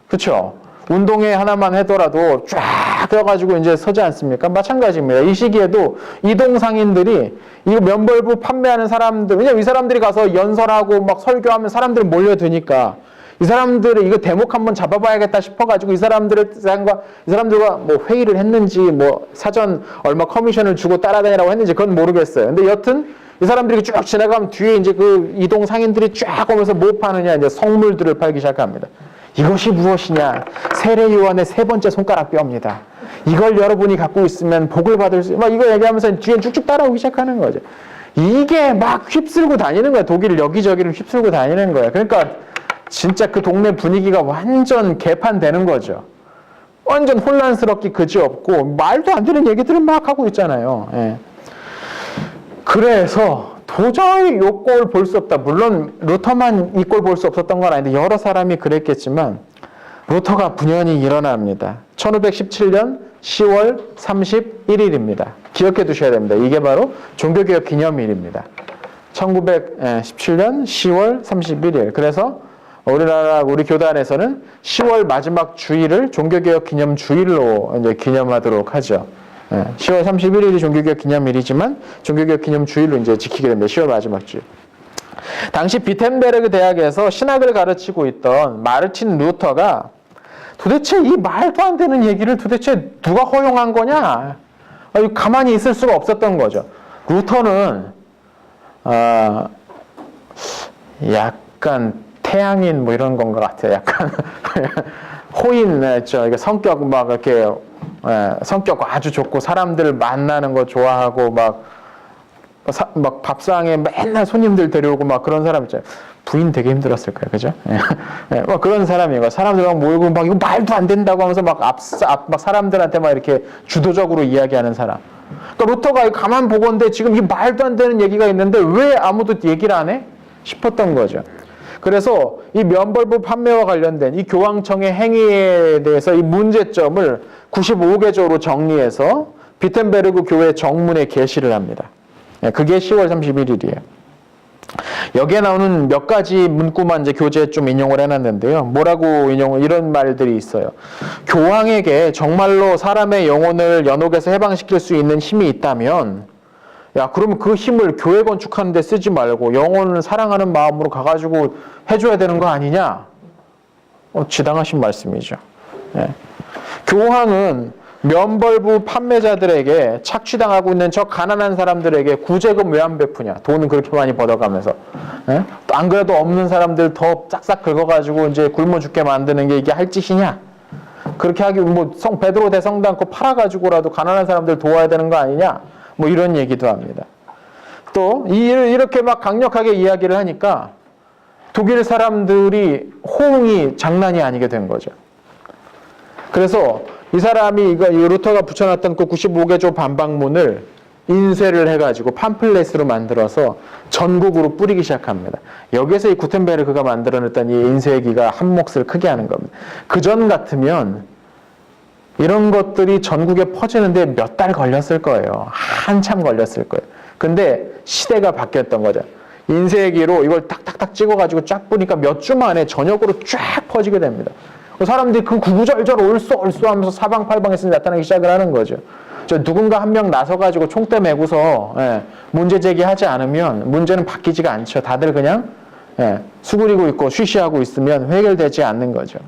그렇죠? 운동회 하나만 하더라도 쫙 껴가지고 이제 서지 않습니까? 마찬가지입니다. 이 시기에도 이동상인들이 이 면벌부 판매하는 사람들, 왜냐면 이 사람들이 가서 연설하고 막 설교하면 사람들이 몰려드니까 이 사람들을 이거 대목 한번 잡아봐야겠다 싶어가지고 이 사람들과 뭐 회의를 했는지 뭐 사전 얼마 커미션을 주고 따라다니라고 했는지 그건 모르겠어요. 근데 여튼 이 사람들이 쭉 지나가면 뒤에 이제 그 이동 상인들이 쫙 오면서 뭐 파느냐 이제 성물들을 팔기 시작합니다. 이것이 무엇이냐? 세례요한의 세 번째 손가락 뼈입니다. 이걸 여러분이 갖고 있으면 복을 받을 수, 막 이거 얘기하면서 뒤에 쭉쭉 따라오기 시작하는 거죠. 이게 막 휩쓸고 다니는 거야. 독일 여기저기를 휩쓸고 다니는 거야. 그러니까 진짜 그 동네 분위기가 완전 개판되는 거죠. 완전 혼란스럽기 그지없고 말도 안 되는 얘기들을 막 하고 있잖아요. 예. 그래서 도저히 이 꼴 볼 수 없다. 물론 루터만 이 꼴 볼 수 없었던 건 아닌데 여러 사람이 그랬겠지만 루터가 분연히 일어납니다. 1517년 10월 31일입니다. 기억해 두셔야 됩니다. 이게 바로 종교개혁 기념일입니다. 1917년 10월 31일. 그래서 우리 교단에서는 10월 마지막 주일을 종교개혁 기념 주일로 이제 기념하도록 하죠. 10월 31일이 종교개혁 기념일이지만 종교개혁 기념 주일로 이제 지키게 됩니다. 10월 마지막 주일. 당시 비텐베르그 대학에서 신학을 가르치고 있던 마르틴 루터가 도대체 이 말도 안 되는 얘기를 도대체 누가 허용한 거냐? 가만히 있을 수가 없었던 거죠. 루터는 약간 태양인 뭐 이런 건 것 같아요. 약간 호인, 성격 막 이렇게 성격 아주 좋고 사람들 만나는 거 좋아하고 막 밥상에 맨날 손님들 데려오고 막 그런 사람 있잖아요. 부인 되게 힘들었을 거예요. 그죠? 막 그런 사람이에요. 사람들 막 모이고 막 이거 말도 안 된다고 하면서 막 사람들한테 막 이렇게 주도적으로 이야기하는 사람. 그러니까 루터가 가만 보건데 지금 이 말도 안 되는 얘기가 있는데 왜 아무도 얘기를 안 해? 싶었던 거죠. 그래서 이 면벌부 판매와 관련된 이 교황청의 행위에 대해서 이 문제점을 95개조로 정리해서 비텐베르그 교회 정문에 게시를 합니다. 그게 10월 31일이에요. 여기에 나오는 몇 가지 문구만 이제 교재에 좀 인용을 해놨는데요. 뭐라고 이런 말들이 있어요. 교황에게 정말로 사람의 영혼을 연옥에서 해방시킬 수 있는 힘이 있다면 그러면 그 힘을 교회 건축하는 데 쓰지 말고 영혼을 사랑하는 마음으로 가가지고 해줘야 되는 거 아니냐? 지당하신 말씀이죠. 교황은 면벌부 판매자들에게 착취당하고 있는 저 가난한 사람들에게 구제금 왜 안 베푸냐? 돈은 그렇게 많이 벌어가면서. 안 그래도 없는 사람들 더 싹싹 긁어가지고 이제 굶어 죽게 만드는 게 이게 할 짓이냐? 그렇게 하기, 베드로 대성당코 팔아가지고라도 가난한 사람들 도와야 되는 거 아니냐? 뭐 이런 얘기도 합니다. 또, 이렇게 막 강력하게 이야기를 하니까 독일 사람들이 호응이 장난이 아니게 된 거죠. 그래서 이 사람이 이 루터가 붙여놨던 그 95개조 반박문을 인쇄를 해가지고 팜플렛으로 만들어서 전국으로 뿌리기 시작합니다. 여기에서 이 구텐베르크가 만들어냈던 이 인쇄기가 한 몫을 크게 하는 겁니다. 그전 같으면 이런 것들이 전국에 퍼지는데 몇 달 걸렸을 거예요. 한참 걸렸을 거예요. 근데 시대가 바뀌었던 거죠. 인쇄기로 이걸 탁탁탁 찍어가지고 쫙 뿌니까 몇 주 만에 전역으로 쫙 퍼지게 됩니다. 사람들이 그 구구절절 얼쏘 하면서 사방팔방에서 나타나기 시작을 하는 거죠. 누군가 한 명 나서가지고 총대 메고서 문제 제기하지 않으면 문제는 바뀌지가 않죠. 다들 그냥 수그리고 있고 쉬쉬하고 있으면 해결되지 않는 거죠.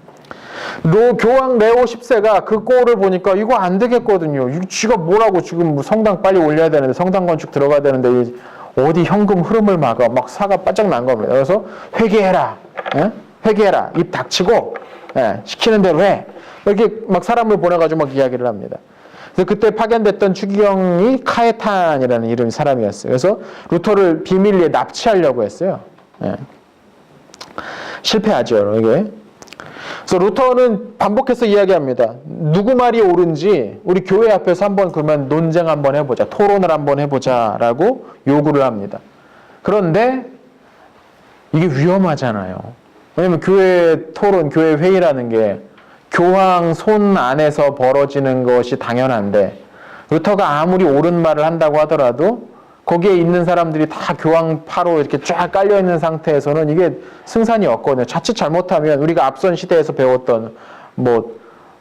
교황 레오 10세가 그 꼴을 보니까 이거 안 되겠거든요. 지가 뭐라고 지금 성당 빨리 올려야 되는데 성당 건축 들어가야 되는데 어디 현금 흐름을 막아. 막 사가 바짝 난 겁니다. 그래서 회개해라. 회개해라. 입 닥치고 시키는 대로 해. 이렇게 막 사람을 보내가지고 막 이야기를 합니다. 그래서 그때 파견됐던 추기경이 카에탄이라는 이름의 사람이었어요. 그래서 루터를 비밀리에 납치하려고 했어요. 실패하죠, 이게. 그래서 루터는 반복해서 이야기합니다. 누구 말이 옳은지 우리 교회 앞에서 한번 그러면 논쟁 한번 해보자. 토론을 한번 해보자라고 요구를 합니다. 그런데 이게 위험하잖아요. 왜냐면 교회 토론, 교회 회의라는 게 교황 손 안에서 벌어지는 것이 당연한데 루터가 아무리 옳은 말을 한다고 하더라도 거기에 있는 사람들이 다 교황파로 이렇게 쫙 깔려있는 상태에서는 이게 승산이 없거든요. 자칫 잘못하면 우리가 앞선 시대에서 배웠던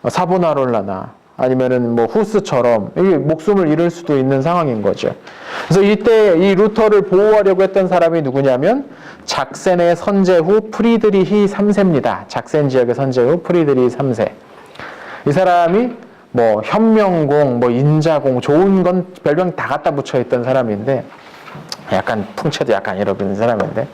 사보나롤라나 아니면은 뭐 후스처럼 이게 목숨을 잃을 수도 있는 상황인 거죠. 그래서 이때 이 루터를 보호하려고 했던 사람이 누구냐면 작센의 선제후 프리드리히 3세입니다. 작센 지역의 선제후 프리드리히 3세. 이 사람이 뭐 현명공, 뭐 인자공, 좋은 건 별명 다 갖다 붙여 있던 사람인데 약간 풍채도 약간 이러는 사람인데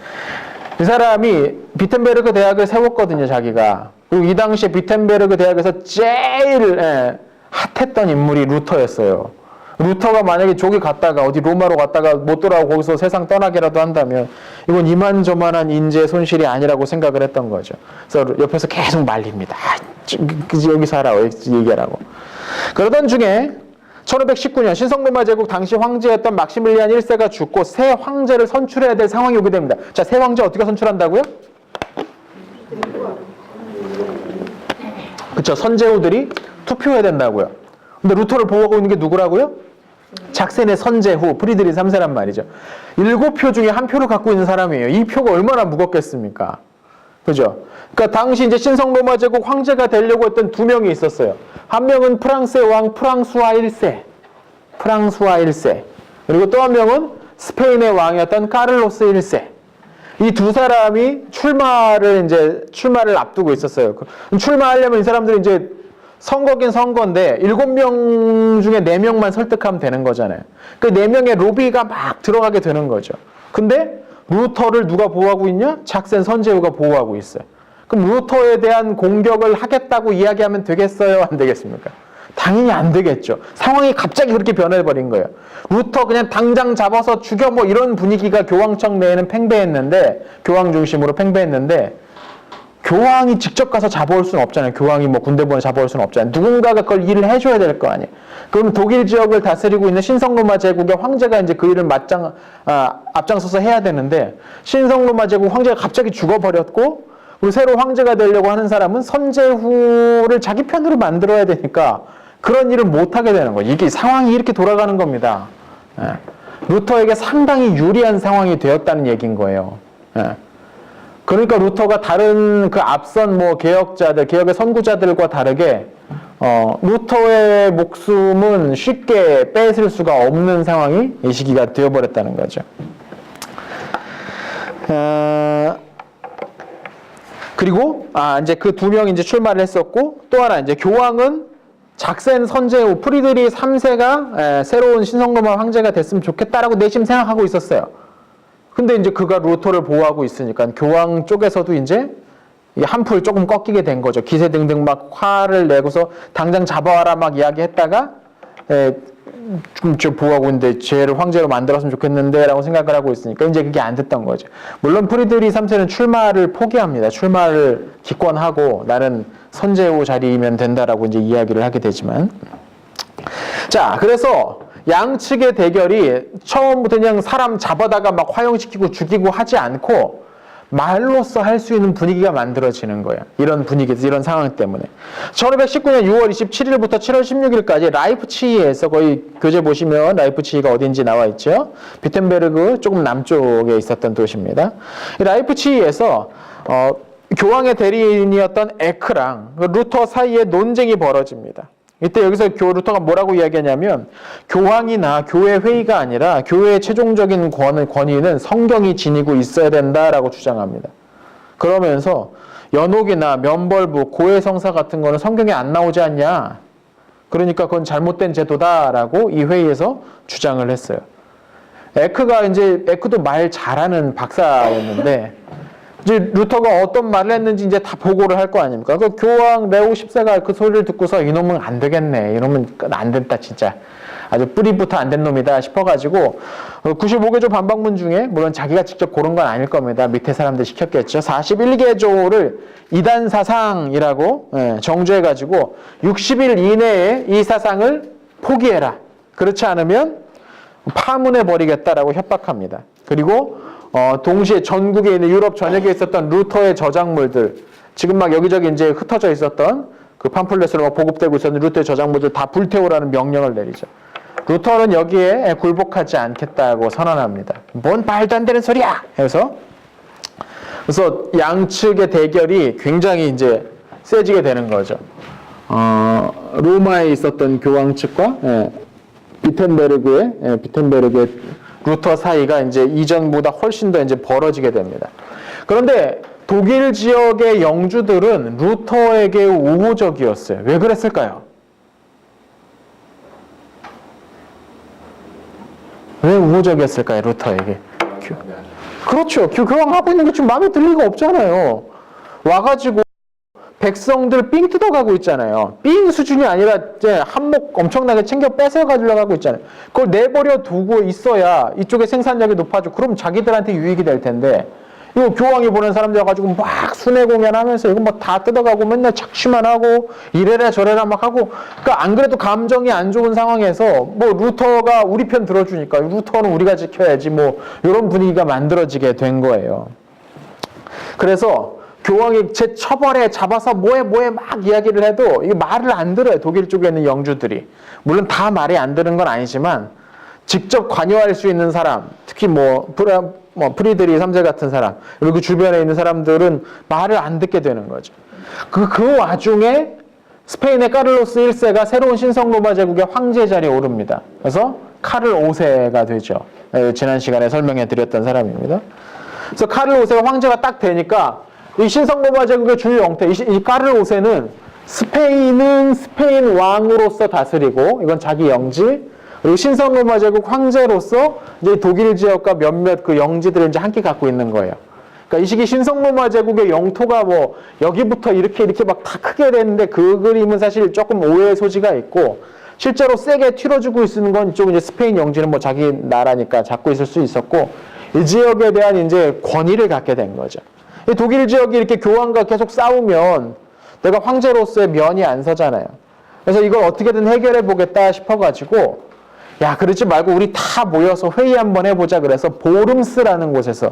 이 사람이 비텐베르크 대학을 세웠거든요, 자기가. 그리고 이 당시에 비텐베르크 대학에서 제일 핫했던 인물이 루터였어요. 루터가 만약에 저기 갔다가 어디 로마로 갔다가 못 돌아오고 거기서 세상 떠나기라도 한다면 이건 이만저만한 인재의 손실이 아니라고 생각을 했던 거죠. 그래서 옆에서 계속 말립니다. 여기서 하라고 얘기하라고. 그러던 중에 1519년 신성로마 제국 당시 황제였던 막시밀리안 1세가 죽고 새 황제를 선출해야 될 상황이 오게 됩니다. 자, 새 황제 어떻게 선출한다고요? 그렇죠. 선제후들이 투표해야 된다고요. 근데 루터를 보호하고 있는 게 누구라고요? 작센의 선제후 프리드리 3세란 말이죠. 7표 중에 1표를 갖고 있는 사람이에요. 이 표가 얼마나 무겁겠습니까? 그죠? 그러니까 당시 이제 신성로마 제국 황제가 되려고 했던 2명이 있었어요. 한 명은 프랑스의 왕 프랑수아 1세. 프랑수아 1세. 그리고 또 한 명은 스페인의 왕이었던 카를로스 1세. 이 두 사람이 출마를 앞두고 있었어요. 출마하려면 이 사람들이 이제 선거긴 선거인데 7명 중에 4명만 설득하면 되는 거잖아요. 그 4명의 로비가 막 들어가게 되는 거죠. 근데 루터를 누가 보호하고 있냐? 작센 선제후가 보호하고 있어요. 그럼 루터에 대한 공격을 하겠다고 이야기하면 되겠어요? 안 되겠습니까? 당연히 안 되겠죠. 상황이 갑자기 그렇게 변해버린 거예요. 루터 그냥 당장 잡아서 죽여 뭐 이런 분위기가 교황청 내에는 팽배했는데, 교황 중심으로 팽배했는데 교황이 직접 가서 잡아올 수는 없잖아요. 교황이 뭐 군대 보내 잡아올 수는 없잖아요. 누군가가 그걸 일을 해줘야 될 거 아니에요. 그럼 독일 지역을 다스리고 있는 신성로마 제국의 황제가 이제 그 일을 앞장서서 해야 되는데 신성로마 제국 황제가 갑자기 죽어버렸고 그리고 새로 황제가 되려고 하는 사람은 선제후를 자기 편으로 만들어야 되니까 그런 일을 못하게 되는 거예요. 이게 상황이 이렇게 돌아가는 겁니다. 루터에게 상당히 유리한 상황이 되었다는 얘기인 거예요. 그러니까 루터가 다른 그 앞선 뭐 개혁자들, 개혁의 선구자들과 다르게 루터의 목숨은 쉽게 뺏을 수가 없는 상황이 이 시기가 되어버렸다는 거죠. 그리고 이제 그 2명이 이제 출마를 했었고 또 하나 이제 교황은 작센 선제후 프리드리 3세가 새로운 신성로마 황제가 됐으면 좋겠다라고 내심 생각하고 있었어요. 근데 이제 그가 루터를 보호하고 있으니까 교황 쪽에서도 이제 한풀 조금 꺾이게 된 거죠. 기세 등등 막 화를 내고서 당장 잡아와라 막 이야기했다가 좀 보호하고 있는데 쟤를 황제로 만들었으면 좋겠는데 라고 생각을 하고 있으니까 이제 그게 안 됐던 거죠. 물론 프리드리 3세는 출마를 포기합니다. 출마를 기권하고 나는 선제후 자리이면 된다라고 이제 이야기를 하게 되지만 자, 그래서 양측의 대결이 처음부터 그냥 사람 잡아다가 막 화형시키고 죽이고 하지 않고 말로써 할 수 있는 분위기가 만들어지는 거예요. 이런 분위기, 이런 상황 때문에. 1519년 6월 27일부터 7월 16일까지 라이프치히에서 거의 교재 보시면 라이프치히가 어딘지 나와 있죠. 비텐베르크 조금 남쪽에 있었던 도시입니다. 이 라이프치히에서 교황의 대리인이었던 에크랑 루터 사이에 논쟁이 벌어집니다. 이때 여기서 루터가 뭐라고 이야기하냐면 교황이나 교회 회의가 아니라 교회의 최종적인 권위는 성경이 지니고 있어야 된다라고 주장합니다. 그러면서 연옥이나 면벌부, 고해성사 같은 거는 성경에 안 나오지 않냐. 그러니까 그건 잘못된 제도다라고 이 회의에서 주장을 했어요. 에크도 말 잘하는 박사였는데 이제 루터가 어떤 말을 했는지 이제 다 보고를 할 거 아닙니까? 그 교황 레오 10세가 그 소리를 듣고서 이놈은 안 되겠네. 이놈은 안 됐다, 진짜. 아주 뿌리부터 안 된 놈이다 싶어가지고 95개조 반박문 중에 물론 자기가 직접 고른 건 아닐 겁니다. 밑에 사람들 시켰겠죠. 41개조를 이단 사상이라고 정주해가지고 60일 이내에 이 사상을 포기해라. 그렇지 않으면 파문해버리겠다라고 협박합니다. 그리고 동시에 전국에 있는 유럽 전역에 있었던 루터의 저작물들, 지금 막 여기저기 이제 흩어져 있었던 그 팜플렛으로 보급되고 있었던 루터의 저작물들 다 불태우라는 명령을 내리죠. 루터는 여기에 굴복하지 않겠다고 선언합니다. 뭔 말도 안 되는 소리야! 해서 그래서 양측의 대결이 굉장히 이제 세지게 되는 거죠. 로마에 있었던 교황 측과 비텐베르그의 루터 사이가 이제 이전보다 훨씬 더 이제 벌어지게 됩니다. 그런데 독일 지역의 영주들은 루터에게 우호적이었어요. 왜 그랬을까요? 왜 우호적이었을까요, 루터에게? 그렇죠. 교황하고 있는 게 지금 마음에 들 리가 없잖아요. 와가지고 백성들 삥 뜯어가고 있잖아요. 삥 수준이 아니라 이제 한몫 엄청나게 챙겨 뺏어가려고 하고 있잖아요. 그걸 내버려 두고 있어야 이쪽에 생산력이 높아지고 그럼 자기들한테 유익이 될 텐데 이거 교황이 보낸 사람들 와가지고 막 순회 공연하면서 이거 뭐 다 뜯어가고 맨날 착취만 하고 이래라 저래라 막 하고 그러니까 안 그래도 감정이 안 좋은 상황에서 뭐 루터가 우리 편 들어주니까 루터는 우리가 지켜야지 뭐 이런 분위기가 만들어지게 된 거예요. 그래서 교황이 제 처벌해 잡아서 뭐해 막 이야기를 해도 이게 말을 안 들어요. 독일 쪽에 있는 영주들이. 물론 다 말이 안 들은 건 아니지만 직접 관여할 수 있는 사람, 특히 프리드리 3세 같은 사람, 그리고 그 주변에 있는 사람들은 말을 안 듣게 되는 거죠. 그 와중에 스페인의 카를로스 1세가 새로운 신성 로마 제국의 황제 자리에 오릅니다. 그래서 카를 5세가 되죠. 지난 시간에 설명해 드렸던 사람입니다. 그래서 카를 5세가 황제가 딱 되니까 이 신성 로마 제국의 주요 형태, 이 카를 5세는 스페인은 스페인 왕으로서 다스리고 이건 자기 영지, 그리고 신성 로마 제국 황제로서 이제 독일 지역과 몇몇 그 영지들을 이제 함께 갖고 있는 거예요. 그러니까 이 시기 신성 로마 제국의 영토가 뭐 여기부터 이렇게 막 다 크게 됐는데 그 그림은 사실 조금 오해의 소지가 있고 실제로 세게 튀어주고 있는 건 이쪽 이제 스페인 영지는 뭐 자기 나라니까 잡고 있을 수 있었고 이 지역에 대한 이제 권위를 갖게 된 거죠. 이 독일 지역이 이렇게 교황과 계속 싸우면 내가 황제로서의 면이 안 서잖아요. 그래서 이걸 어떻게든 해결해 보겠다 싶어가지고 야, 그러지 말고 우리 다 모여서 회의 한번 해보자. 그래서 보름스라는 곳에서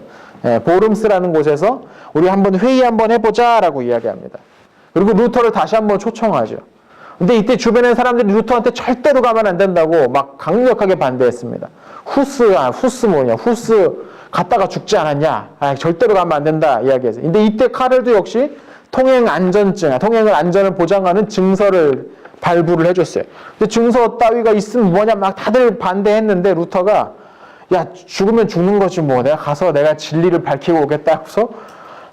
우리 한번 회의 한번 해보자라고 이야기합니다. 그리고 루터를 다시 한번 초청하죠. 근데 이때 주변의 사람들이 루터한테 절대로 가면 안 된다고 막 강력하게 반대했습니다. 후스 갔다가 죽지 않았냐? 절대로 가면 안 된다 이야기해서. 근데 이때 카를도 역시 통행을 안전을 보장하는 증서를 발부를 해줬어요. 근데 증서 따위가 있으면 뭐냐 막 다들 반대했는데 루터가 야 죽으면 죽는 거지 뭐 내가 가서 내가 진리를 밝히고 오겠다 하고서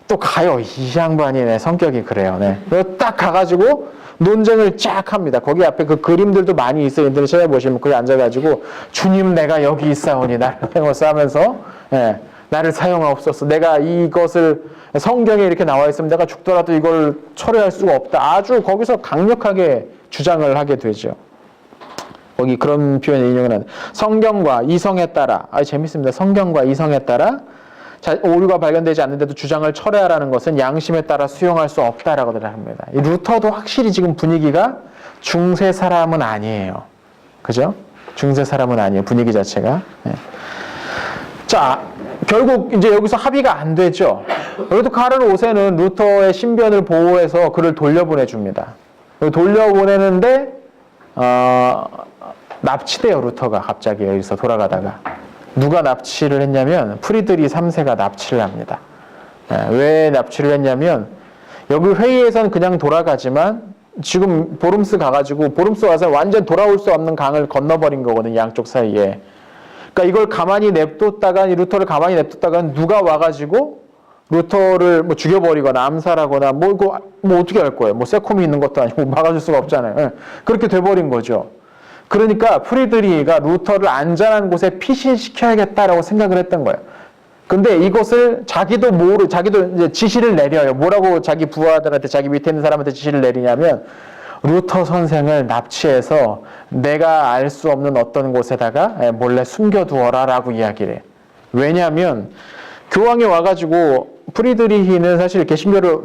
또 가요. 이 양반이 내 성격이 그래요. 네. 그래서 딱 가가지고 논쟁을 쫙 합니다. 거기 앞에 그 그림들도 많이 있어요. 인터넷 찾아보시면 거기 앉아가지고 주님 내가 여기 있사오니 나를 사면서 나를 사용하옵소서. 내가 이것을 성경에 이렇게 나와 있으면 내가 죽더라도 이걸 철회할 수가 없다. 아주 거기서 강력하게 주장을 하게 되죠. 거기 그런 표현을 인용을 하는 성경과 이성에 따라 재밌습니다. 성경과 이성에 따라 오류가 발견되지 않는데도 주장을 철회하라는 것은 양심에 따라 수용할 수 없다라고 합니다. 이 루터도 확실히 지금 분위기가 중세 사람은 아니에요. 그죠? 중세 사람은 아니에요. 분위기 자체가. 자, 결국 이제 여기서 합의가 안 되죠. 그래도 카를 5세는 루터의 신변을 보호해서 그를 돌려보내줍니다. 돌려보내는데 납치돼요. 루터가 갑자기 여기서 돌아가다가. 누가 납치를 했냐면 프리드리 3세가 납치를 합니다. 왜 납치를 했냐면 여기 회의에서는 그냥 돌아가지만 지금 보름스 가가지고 보름스 와서 완전 돌아올 수 없는 강을 건너버린 거거든요. 양쪽 사이에. 그러니까 이걸 가만히 냅뒀다가 이 루터를 가만히 냅뒀다가 누가 와가지고 루터를 뭐 죽여버리거나 암살하거나 뭐 어떻게 할 거예요? 뭐 세콤이 있는 것도 아니고 막아줄 수가 없잖아요. 그렇게 돼버린 거죠. 그러니까 프리드리히가 루터를 안전한 곳에 피신시켜야겠다라고 생각을 했던 거예요. 근데 이것을 자기도 이제 지시를 내려요. 뭐라고 자기 부하들한테 자기 밑에 있는 사람한테 지시를 내리냐면 루터 선생을 납치해서 내가 알 수 없는 어떤 곳에다가 몰래 숨겨두어라라고 이야기를 해요. 왜냐하면 교황이 와가지고 프리드리히는 사실 개신교를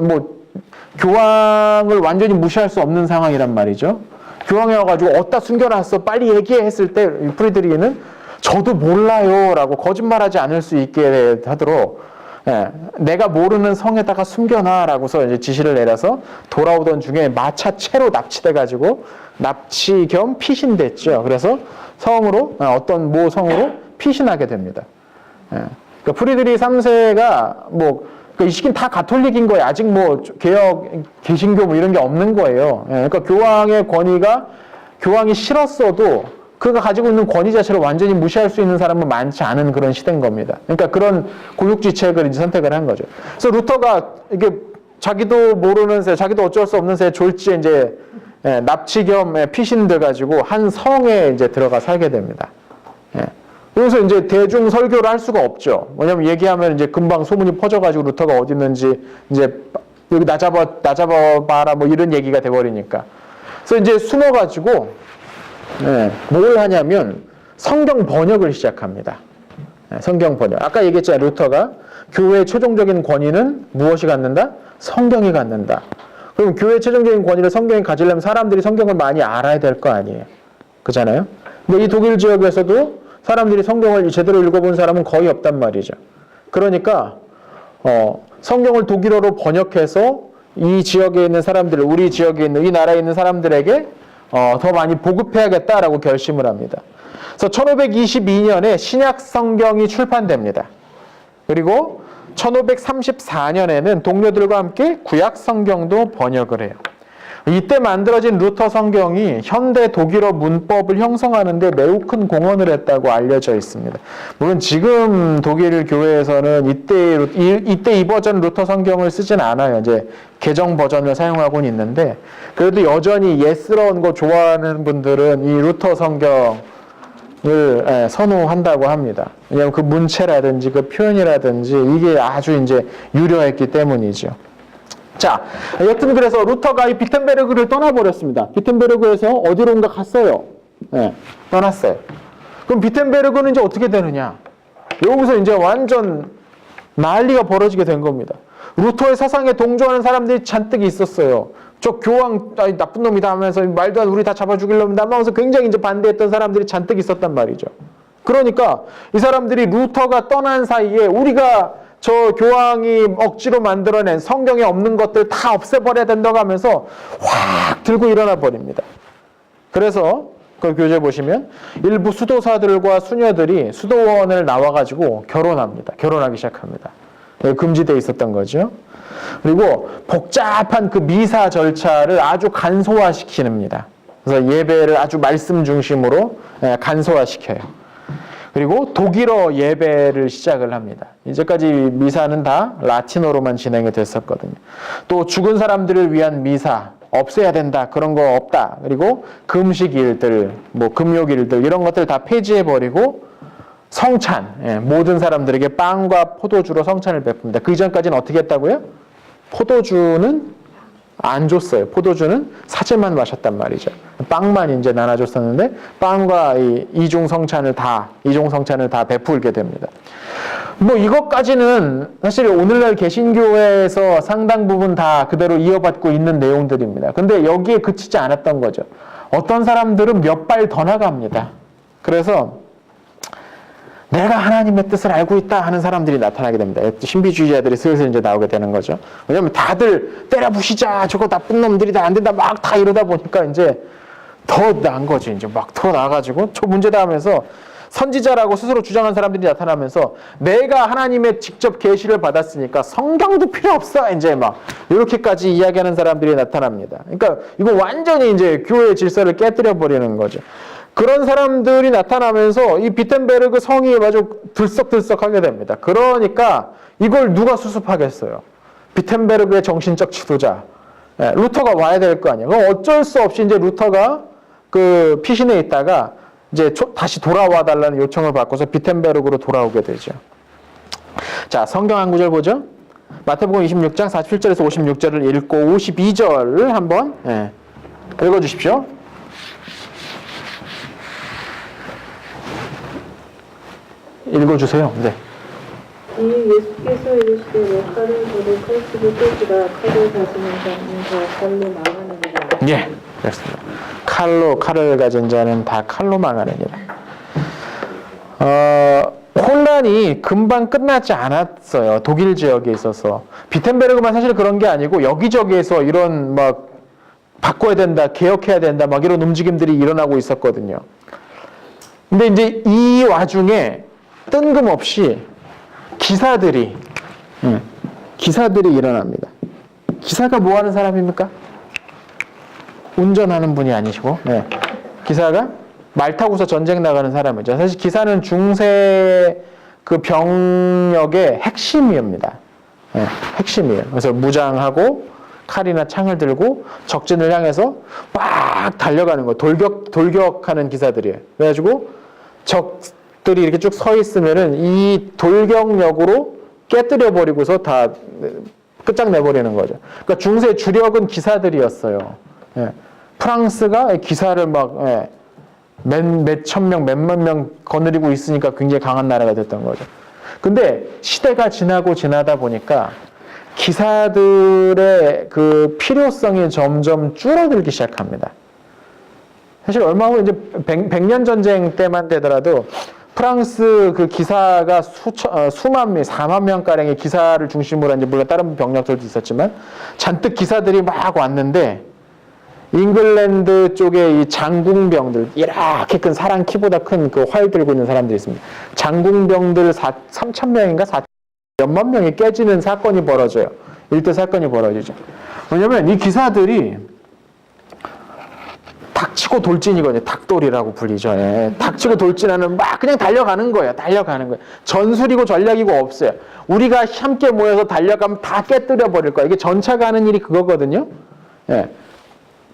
교황을 완전히 무시할 수 없는 상황이란 말이죠. 교황이 와가지고 어디다 숨겨놨어 빨리 얘기해 했을 때 프리드리히는 저도 몰라요 라고 거짓말하지 않을 수 있게 하도록 내가 모르는 성에다가 숨겨놔라고서 이제 지시를 내려서 돌아오던 중에 마차채로 납치돼가지고 납치 겸 피신됐죠. 그래서 성으로 어떤 모 성으로 피신하게 됩니다. 그러니까 프리드리히 3세가 그러니까 이 시기는 다 가톨릭인 거예요. 아직 뭐 개혁, 개신교 뭐 이런 게 없는 거예요. 예, 그러니까 교황의 권위가 교황이 싫었어도 그가 가지고 있는 권위 자체를 완전히 무시할 수 있는 사람은 많지 않은 그런 시대인 겁니다. 그러니까 그런 고육지책을 이제 선택을 한 거죠. 그래서 루터가 이게 자기도 모르는 새, 자기도 어쩔 수 없는 새 졸지에 이제 납치 겸 피신돼 가지고 한 성에 이제 들어가 살게 됩니다. 예. 그래서 이제 대중 설교를 할 수가 없죠. 왜냐면 얘기하면 이제 금방 소문이 퍼져가지고 루터가 어디 있는지 이제 여기 나 잡아봐라 뭐 이런 얘기가 돼버리니까. 그래서 이제 숨어가지고 뭘 하냐면 성경 번역을 시작합니다. 성경 번역. 아까 얘기했잖아요. 루터가 교회의 최종적인 권위는 무엇이 갖는다? 성경이 갖는다. 그럼 교회의 최종적인 권위를 성경이 가지려면 사람들이 성경을 많이 알아야 될 거 아니에요. 그렇잖아요. 근데 이 독일 지역에서도 사람들이 성경을 제대로 읽어본 사람은 거의 없단 말이죠. 그러니까 성경을 독일어로 번역해서 이 지역에 있는 사람들, 우리 지역에 있는 이 나라에 있는 사람들에게 더 많이 보급해야겠다라고 결심을 합니다. 그래서 1522년에 신약 성경이 출판됩니다. 그리고 1534년에는 동료들과 함께 구약 성경도 번역을 해요. 이때 만들어진 루터 성경이 현대 독일어 문법을 형성하는 데 매우 큰 공헌을 했다고 알려져 있습니다. 물론 지금 독일 교회에서는 이때 이 버전 루터 성경을 쓰진 않아요. 이제 개정 버전을 사용하고는 있는데 그래도 여전히 옛스러운 거 좋아하는 분들은 이 루터 성경을 선호한다고 합니다. 왜냐하면 그 문체라든지 그 표현이라든지 이게 아주 이제 유려했기 때문이죠. 자, 여튼 그래서 루터가 이 비텐베르크를 떠나버렸습니다. 비텐베르크에서 어디론가 갔어요. 네, 떠났어요. 그럼 비텐베르크는 이제 어떻게 되느냐? 여기서 이제 완전 난리가 벌어지게 된 겁니다. 루터의 사상에 동조하는 사람들이 잔뜩 있었어요. 저 교황 나쁜 놈이다 하면서 말도 안 우리 다 잡아 죽이려면 하면서 굉장히 이제 반대했던 사람들이 잔뜩 있었단 말이죠. 그러니까 이 사람들이 루터가 떠난 사이에 우리가 저 교황이 억지로 만들어낸 성경에 없는 것들 다 없애버려야 된다고 하면서 확 들고 일어나 버립니다. 그래서 그 교재 보시면 일부 수도사들과 수녀들이 수도원을 나와가지고 결혼합니다. 결혼하기 시작합니다. 금지되어 있었던 거죠. 그리고 복잡한 그 미사 절차를 아주 간소화시킵니다. 그래서 예배를 아주 말씀 중심으로 간소화시켜요. 그리고 독일어 예배를 시작을 합니다. 이제까지 미사는 다 라틴어로만 진행이 됐었거든요. 또 죽은 사람들을 위한 미사, 없애야 된다, 그런 거 없다. 그리고 금식일들, 뭐 금요일들 이런 것들 다 폐지해버리고 성찬, 모든 사람들에게 빵과 포도주로 성찬을 베풉니다. 그 이전까지는 어떻게 했다고요? 포도주는 안 줬어요. 포도주는 사제만 마셨단 말이죠. 빵만 이제 나눠줬었는데 빵과 이중 성찬을 다 베풀게 됩니다. 뭐 이것까지는 사실 오늘날 개신교회에서 상당 부분 다 그대로 이어받고 있는 내용들입니다. 근데 여기에 그치지 않았던 거죠. 어떤 사람들은 몇 발 더 나갑니다. 그래서 내가 하나님의 뜻을 알고 있다 하는 사람들이 나타나게 됩니다. 신비주의자들이 슬슬 이제 나오게 되는 거죠. 왜냐면 다들 때려 부시자, 저거 나쁜 놈들이다, 안 된다, 막 다 이러다 보니까 이제 더 나은 거지. 이제 막 더 나가지고 저 문제다 하면서 선지자라고 스스로 주장한 사람들이 나타나면서 내가 하나님의 직접 계시를 받았으니까 성경도 필요 없어. 이제 막 이렇게까지 이야기하는 사람들이 나타납니다. 그러니까 이거 완전히 이제 교회의 질서를 깨뜨려 버리는 거죠. 그런 사람들이 나타나면서 이 비텐베르크 성이 아주 들썩들썩하게 됩니다. 그러니까 이걸 누가 수습하겠어요? 비텐베르크의 정신적 지도자 루터가 와야 될 거 아니에요. 그럼 어쩔 수 없이 이제 루터가 그 피신해 있다가 이제 다시 돌아와 달라는 요청을 받고서 비텐베르크로 돌아오게 되죠. 자, 성경 한 구절 보죠. 마태복음 26장 47절에서 56절을 읽고 52절을 한번 읽어주십시오. 읽어주세요. 네. 예수께서 이르시되 내 칼을 저를 칼집을 떼지라 칼을 가지는 자는 다 칼로 망하느니라. 예, 그렇습니다. 칼을 가진 자는 다 칼로 망하느니라. 혼란이 금방 끝나지 않았어요. 독일 지역에 있어서. 비텐베르크만 사실 그런 게 아니고 여기저기에서 이런 막 바꿔야 된다, 개혁해야 된다, 막 이런 움직임들이 일어나고 있었거든요. 근데 이제 이 와중에 뜬금없이 기사들이 기사들이 일어납니다. 기사가 뭐 하는 사람입니까? 운전하는 분이 아니시고, 네. 기사가 말 타고서 전쟁 나가는 사람이죠. 사실 기사는 중세 그 병력의 핵심입니다. 네, 핵심이에요. 그래서 무장하고 칼이나 창을 들고 적진을 향해서 막 달려가는 거, 돌격하는 기사들이에요. 그래가지고 적들이 이렇게 쭉 서 있으면은 이 돌격력으로 깨뜨려 버리고서 다 끝장내버리는 거죠. 그러니까 중세 주력은 기사들이었어요. 예. 프랑스가 기사를 막 몇천 명, 몇만 명 거느리고 있으니까 굉장히 강한 나라가 됐던 거죠. 근데 시대가 지나다 보니까 기사들의 그 필요성이 점점 줄어들기 시작합니다. 사실 얼마 후 이제 100년 전쟁 때만 되더라도 프랑스 그 기사가 수만 명, 4만 명가량의 기사를 중심으로 이제 물론 다른 병력들도 있었지만 잔뜩 기사들이 막 왔는데 잉글랜드 쪽에 이 장궁병들, 이렇게 큰 사람 키보다 큰 그 활 들고 있는 사람들이 있습니다. 장궁병들 3,000명인가 4 몇만 명이 깨지는 사건이 벌어져요. 일대 사건이 벌어지죠. 왜냐면 이 기사들이 닥치고 돌진이거든요. 닭돌이라고 불리죠. 예. 닥치고 돌진하는 막 그냥 달려가는 거예요. 전술이고 전략이고 없어요. 우리가 함께 모여서 달려가면 다 깨뜨려 버릴 거예요. 이게 전차가 하는 일이 그거거든요. 예.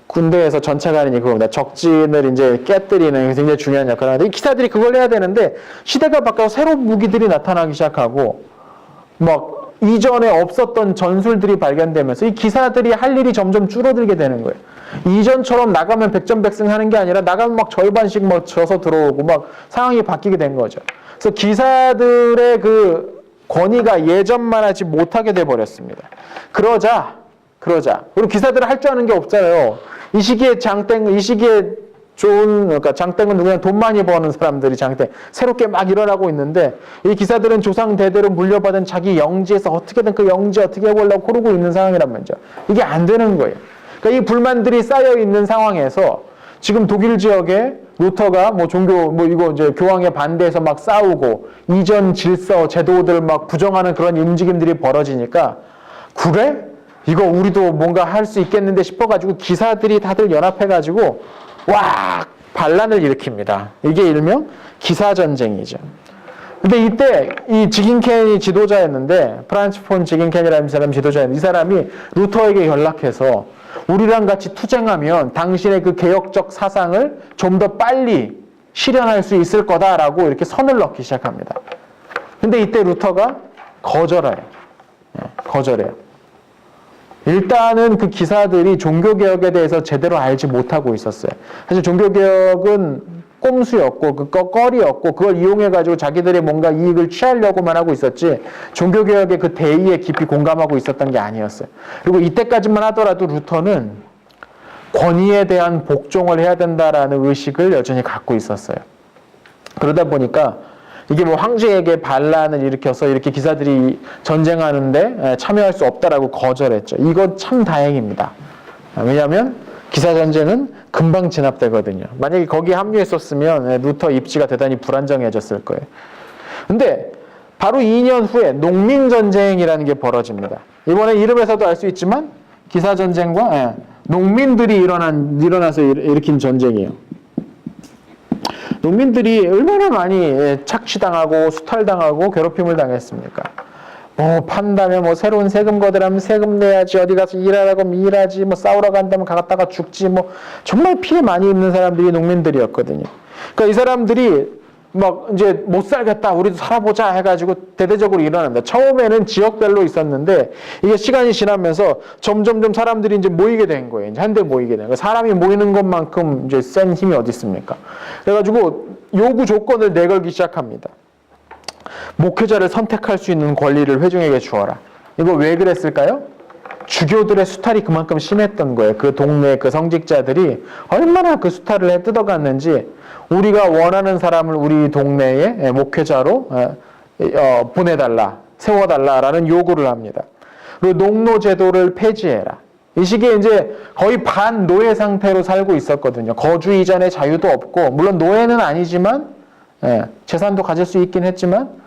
군대에서 전차가 하는 일이 그겁니다. 적진을 이제 깨뜨리는 굉장히 중요한 역할을 하는데 이 기사들이 그걸 해야 되는데 시대가 바뀌어서 새로운 무기들이 나타나기 시작하고 막 이전에 없었던 전술들이 발견되면서 이 기사들이 할 일이 점점 줄어들게 되는 거예요. 이전처럼 나가면 백전백승 하는 게 아니라 나가면 막 절반씩 막 져서 들어오고 막 상황이 바뀌게 된 거죠. 그래서 기사들의 그 권위가 예전만 하지 못하게 돼 버렸습니다. 그러자 그리고 기사들은 할 줄 아는 게 없잖아요. 이 시기에 그러니까 장땡은 누구냐 돈 많이 버는 사람들이 장땡 새롭게 막 일어나고 있는데 이 기사들은 조상 대대로 물려받은 자기 영지에서 어떻게든 그 영지 어떻게 해보려고 고르고 있는 상황이란 말이죠. 이게 안 되는 거예요. 그러니까 이 불만들이 쌓여 있는 상황에서 지금 독일 지역에 루터가 뭐 종교 뭐 이거 이제 교황에 반대해서 막 싸우고 이전 질서 제도들 막 부정하는 그런 움직임들이 벌어지니까 그래? 이거 우리도 뭔가 할 수 있겠는데 싶어가지고 기사들이 다들 연합해가지고 와 반란을 일으킵니다. 이게 일명 기사전쟁이죠. 근데 이때 이 지긴켄이 지도자였는데 프란츠 폰 지긴켄이라는 사람 지도자였는데 이 사람이 루터에게 연락해서 우리랑 같이 투쟁하면 당신의 그 개혁적 사상을 좀 더 빨리 실현할 수 있을 거다라고 이렇게 선을 넣기 시작합니다. 근데 이때 루터가 거절해요. 일단은 그 기사들이 종교개혁에 대해서 제대로 알지 못하고 있었어요. 사실 종교개혁은 꼼수였고 그 꺼리였고 그걸 이용해가지고 자기들의 뭔가 이익을 취하려고만 하고 있었지 종교개혁의 그 대의에 깊이 공감하고 있었던 게 아니었어요. 그리고 이때까지만 하더라도 루터는 권위에 대한 복종을 해야 된다라는 의식을 여전히 갖고 있었어요. 그러다 보니까 이게 뭐 황제에게 반란을 일으켜서 이렇게 기사들이 전쟁하는데 참여할 수 없다라고 거절했죠. 이건 참 다행입니다. 왜냐하면 기사전쟁은 금방 진압되거든요. 만약에 거기에 합류했었으면 루터 입지가 대단히 불안정해졌을 거예요. 근데 바로 2년 후에 농민전쟁이라는 게 벌어집니다. 이번에 이름에서도 알 수 있지만 기사전쟁과 농민들이 일어나서 일으킨 전쟁이에요. 농민들이 얼마나 많이 착취당하고 수탈당하고 괴롭힘을 당했습니까? 뭐 판다면 뭐 새로운 세금 거들하면 세금 내야지, 어디 가서 일하라고 하면 일하지, 뭐 싸우러 간다면 갔다가 죽지, 뭐 정말 피해 많이 입는 사람들이 농민들이었거든요. 그러니까 이 사람들이 막 이제 못 살겠다, 우리도 살아보자 해가지고 대대적으로 일어납니다. 처음에는 지역별로 있었는데 이게 시간이 지나면서 점점점 사람들이 이제 모이게 된 거예요. 이제 한데 모이게 된 거예요. 사람이 모이는 것만큼 이제 센 힘이 어디 있습니까? 그래가지고 요구 조건을 내걸기 시작합니다. 목회자를 선택할 수 있는 권리를 회중에게 주어라. 이거 왜 그랬을까요? 주교들의 수탈이 그만큼 심했던 거예요. 그 동네 그 성직자들이 얼마나 그 수탈을 해 뜯어갔는지 우리가 원하는 사람을 우리 동네에 목회자로 보내달라, 세워달라라는 요구를 합니다. 그리고 농노제도를 폐지해라. 이 시기에 이제 거의 반노예 상태로 살고 있었거든요. 거주 이전의 자유도 없고, 물론 노예는 아니지만, 재산도 가질 수 있긴 했지만,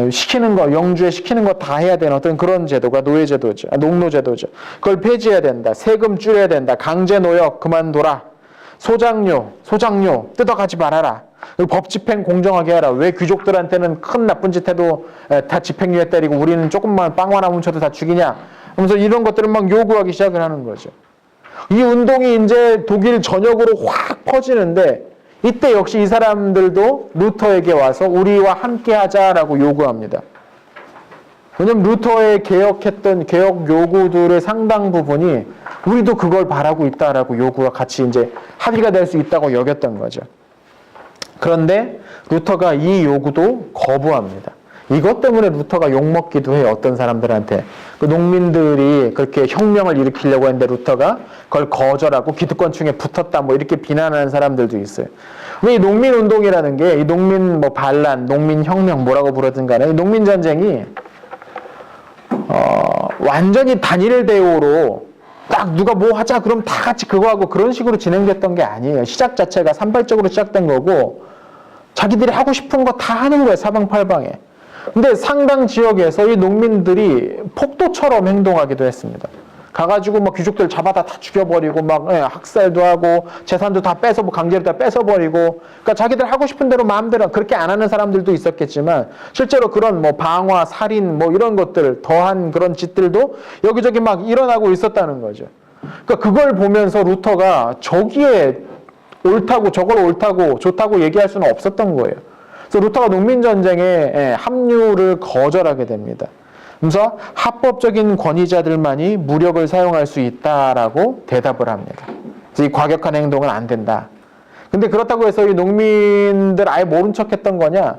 시키는 거, 영주에 시키는 거 다 해야 되는 어떤 그런 제도가 노예제도죠. 농노제도죠. 그걸 폐지해야 된다. 세금 줄여야 된다. 강제 노역 그만둬라. 소장료 뜯어가지 말아라. 법 집행 공정하게 해라. 왜 귀족들한테는 큰 나쁜 짓 해도 다 집행유예 때리고 우리는 조금만 빵 하나 훔쳐도 다 죽이냐. 그러면서 이런 것들을 막 요구하기 시작을 하는 거죠. 이 운동이 이제 독일 전역으로 확 퍼지는데 이때 역시 이 사람들도 루터에게 와서 우리와 함께 하자라고 요구합니다. 왜냐면 루터의 개혁했던 개혁 요구들의 상당 부분이 우리도 그걸 바라고 있다라고 요구가 같이 이제 합의가 될 수 있다고 여겼던 거죠. 그런데 루터가 이 요구도 거부합니다. 이것 때문에 루터가 욕먹기도 해요. 어떤 사람들한테. 그 농민들이 그렇게 혁명을 일으키려고 했는데 루터가 그걸 거절하고 기득권층에 붙었다 뭐 이렇게 비난하는 사람들도 있어요. 왜 이 농민운동이라는 게 이 농민 뭐 반란, 농민혁명 뭐라고 부르든 간에 이 농민전쟁이 완전히 단일 대우로 딱 누가 뭐 하자 그럼 다 같이 그거 하고 그런 식으로 진행됐던 게 아니에요. 시작 자체가 산발적으로 시작된 거고 자기들이 하고 싶은 거 다 하는 거예요. 사방팔방에. 근데 상당 지역에서 이 농민들이 폭도처럼 행동하기도 했습니다. 가가지고 막 귀족들 잡아다 다 죽여버리고 막 학살도 하고 재산도 다 뺏어 강제로 다 뺏어버리고 그러니까 자기들 하고 싶은 대로 마음대로 그렇게 안 하는 사람들도 있었겠지만 실제로 그런 뭐 방화, 살인 뭐 이런 것들 더한 그런 짓들도 여기저기 막 일어나고 있었다는 거죠. 그러니까 그걸 보면서 루터가 저기에 옳다고 저걸 옳다고 좋다고 얘기할 수는 없었던 거예요. 그래서 루터가 농민전쟁에 합류를 거절하게 됩니다. 그래서 합법적인 권위자들만이 무력을 사용할 수 있다라고 대답을 합니다. 그래서 이 과격한 행동은 안 된다. 근데 그렇다고 해서 이 농민들 아예 모른 척 했던 거냐?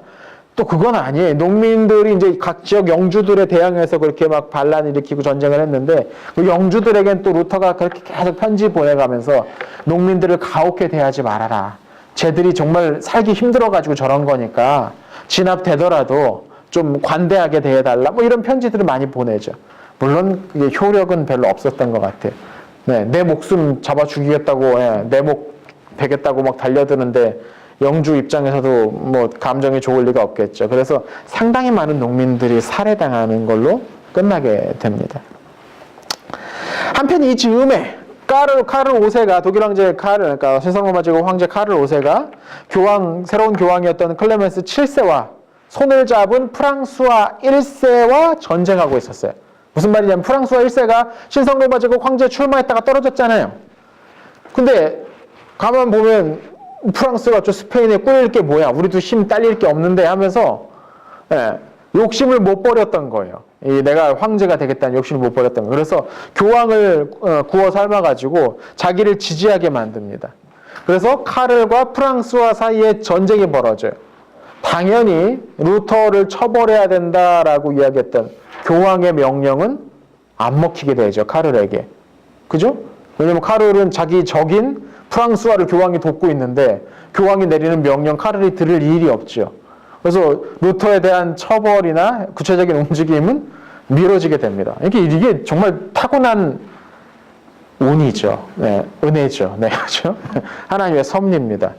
또 그건 아니에요. 농민들이 이제 각 지역 영주들에 대항해서 그렇게 막 반란을 일으키고 전쟁을 했는데 그 영주들에겐 또 루터가 그렇게 계속 편지 보내가면서 농민들을 가혹해 대하지 말아라. 쟤들이 정말 살기 힘들어가지고 저런 거니까 진압되더라도 좀 관대하게 대해달라. 뭐 이런 편지들을 많이 보내죠. 물론 그게 효력은 별로 없었던 것 같아요. 네, 내 목숨 잡아 죽이겠다고, 내 목 베겠다고 막 달려드는데 영주 입장에서도 뭐 감정이 좋을 리가 없겠죠. 그래서 상당히 많은 농민들이 살해당하는 걸로 끝나게 됩니다. 한편 이 즈음에 카를 5세가 독일 황제 그러니까 신성로마 제국 황제 카를 5세가 새로운 교황이었던 클레멘스 7세와 손을 잡은 프랑스와 1세와 전쟁하고 있었어요. 무슨 말이냐면 프랑스와 1세가 신성로마 제국 황제 출마했다가 떨어졌잖아요. 근데 가만 보면 프랑스가 저 스페인에 꿀릴 게 뭐야? 우리도 힘 딸릴 게 없는데 하면서 욕심을 못 버렸던 거예요. 내가 황제가 되겠다는 욕심을 못 버렸던 거예요. 그래서 교황을 구워 삶아가지고 자기를 지지하게 만듭니다. 그래서 카를과 프랑스와 사이에 전쟁이 벌어져요. 당연히 루터를 처벌해야 된다라고 이야기했던 교황의 명령은 안 먹히게 되죠. 카를에게. 그죠? 왜냐면 카를은 자기 적인 프랑스와를 교황이 돕고 있는데 교황이 내리는 명령 카를이 들을 일이 없죠. 그래서 루터에 대한 처벌이나 구체적인 움직임은 미뤄지게 됩니다. 이게 정말 타고난 운이죠. 네, 은혜죠. 네, 그렇죠? 하나님의 섭리입니다.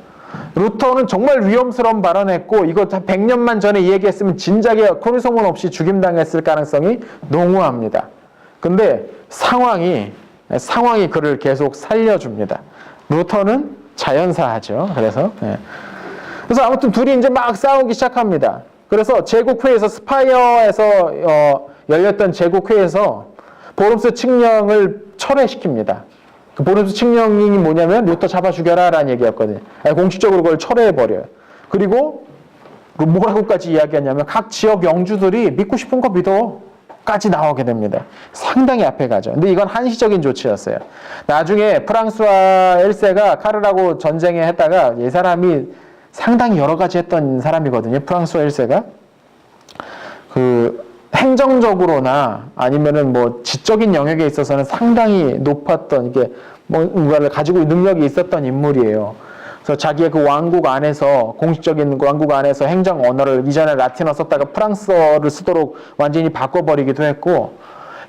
루터는 정말 위험스러운 발언했고 이거 다 100년만 전에 이 얘기했으면 진작에 코리소문 없이 죽임당했을 가능성이 농후합니다. 근데 상황이 그를 계속 살려줍니다. 루터는 자연사하죠. 그래서 아무튼 둘이 이제 막 싸우기 시작합니다. 그래서 제국회에서 스파이어에서 열렸던 제국회에서 보름스 칙령을 철회시킵니다. 그 보름스 칙령이 뭐냐면 루터 잡아 죽여라 라는 얘기였거든요. 공식적으로 그걸 철회해버려요. 그리고 뭐라고까지 이야기하냐면 각 지역 영주들이 믿고 싶은 거 믿어 까지 나오게 됩니다. 상당히 앞에 가죠. 근데 이건 한시적인 조치였어요. 나중에 프랑스와 1세가 카를하고 전쟁에 했다가 이 사람이 상당히 여러 가지 했던 사람이거든요. 프랑스와 1세가. 행정적으로나 아니면은 뭐 지적인 영역에 있어서는 상당히 높았던 이게 뭔가를 가지고 능력이 있었던 인물이에요. 그래서 자기의 그 왕국 안에서 공식적인 왕국 안에서 행정 언어를 이전에 라틴어 썼다가 프랑스어를 쓰도록 완전히 바꿔버리기도 했고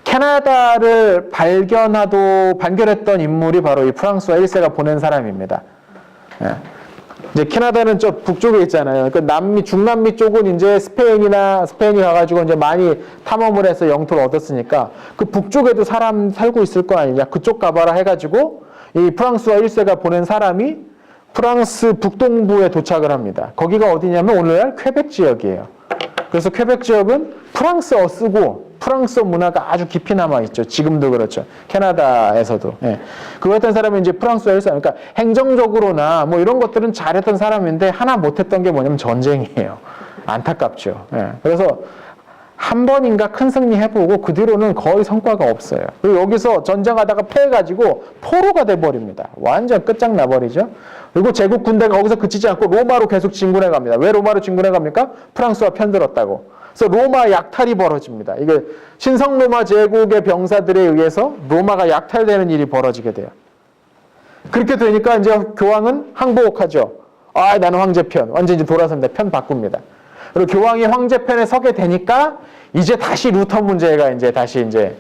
캐나다를 발견했던 인물이 바로 이 프랑스와 1세가 보낸 사람입니다. 이제 캐나다는 저 북쪽에 있잖아요. 그 남미, 중남미 쪽은 이제 스페인이 가가지고 이제 많이 탐험을 해서 영토를 얻었으니까 그 북쪽에도 사람 살고 있을 거 아니냐. 그쪽 가봐라 해가지고 이 프랑스와 1세가 보낸 사람이 프랑스 북동부에 도착을 합니다. 거기가 어디냐면 오늘날 퀘벡 지역이에요. 그래서 퀘벡 지역은 프랑스어 쓰고 프랑스어 문화가 아주 깊이 남아있죠. 지금도 그렇죠. 캐나다에서도. 예. 그거 했던 사람이 이제 프랑스어 1세. 그러니까 행정적으로나 뭐 이런 것들은 잘했던 사람인데 하나 못했던 게 뭐냐면 전쟁이에요. 안타깝죠. 예. 그래서 한 번인가 큰 승리 해보고 그 뒤로는 거의 성과가 없어요. 그리고 여기서 전쟁하다가 패해가지고 포로가 돼버립니다. 완전 끝장나버리죠. 그리고 제국 군대가 거기서 그치지 않고 로마로 계속 진군해 갑니다. 왜 로마로 진군해 갑니까? 프랑스와 편들었다고. 그래서 로마 약탈이 벌어집니다. 이게 신성로마 제국의 병사들에 의해서 로마가 약탈되는 일이 벌어지게 돼요. 그렇게 되니까 이제 교황은 항복하죠. 아, 나는 황제편. 완전 이제 돌아섭니다. 편 바꿉니다. 그리고 교황이 황제편에 서게 되니까 이제 다시 루터 문제가 이제 다시 이제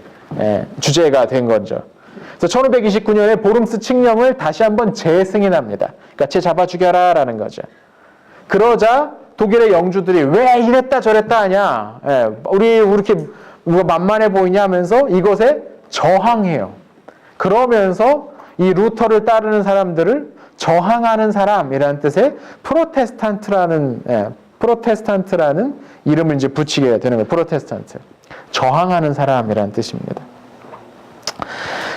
주제가 된 거죠. 그래서 1529년에 보름스 칙령을 다시 한번 재승인합니다. 그러니까 쟤 잡아 죽여라라는 거죠. 그러자 독일의 영주들이 왜 이랬다 저랬다 하냐, 우리 이렇게 만만해 보이냐 하면서 이것에 저항해요. 그러면서 이 루터를 따르는 사람들을 저항하는 사람이라는 뜻의 프로테스탄트라는 이름을 이제 붙이게 되는 거예요. 프로테스탄트. 저항하는 사람이라는 뜻입니다.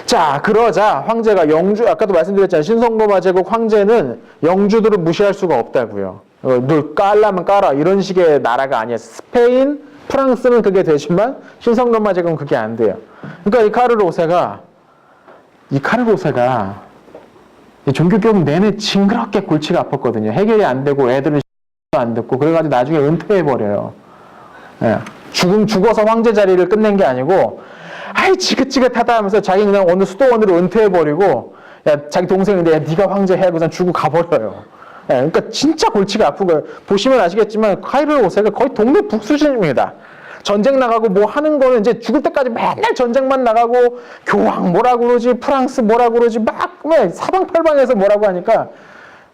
자, 그러자 황제가 아까도 말씀드렸잖아요. 신성로마 제국 황제는 영주들을 무시할 수가 없다고요. 너 깔라면 깔아. 이런 식의 나라가 아니에요. 스페인, 프랑스는 그게 되지만 신성로마 제국은 그게 안 돼요. 그러니까 이 카를 5세가 이 종교개혁 내내 징그럽게 골치가 아팠거든요. 해결이 안 되고 애들은 안 듣고 그래가지고 나중에 은퇴해버려요. 예. 죽어서 황제 자리를 끝낸 게 아니고 아이 지긋지긋하다 하면서 자기 그냥 어느 수도원으로 은퇴해버리고 야 자기 동생인데 야, 네가 황제 해 그냥 주고 가버려요. 예. 그러니까 진짜 골치가 아픈 거예요. 보시면 아시겠지만 카이를 5세가 거의 동네 북수준입니다. 전쟁 나가고 뭐 하는 거는 이제 죽을 때까지 맨날 전쟁만 나가고 교황 뭐라 그러지 프랑스 뭐라 그러지 막 사방팔방에서 뭐라고 하니까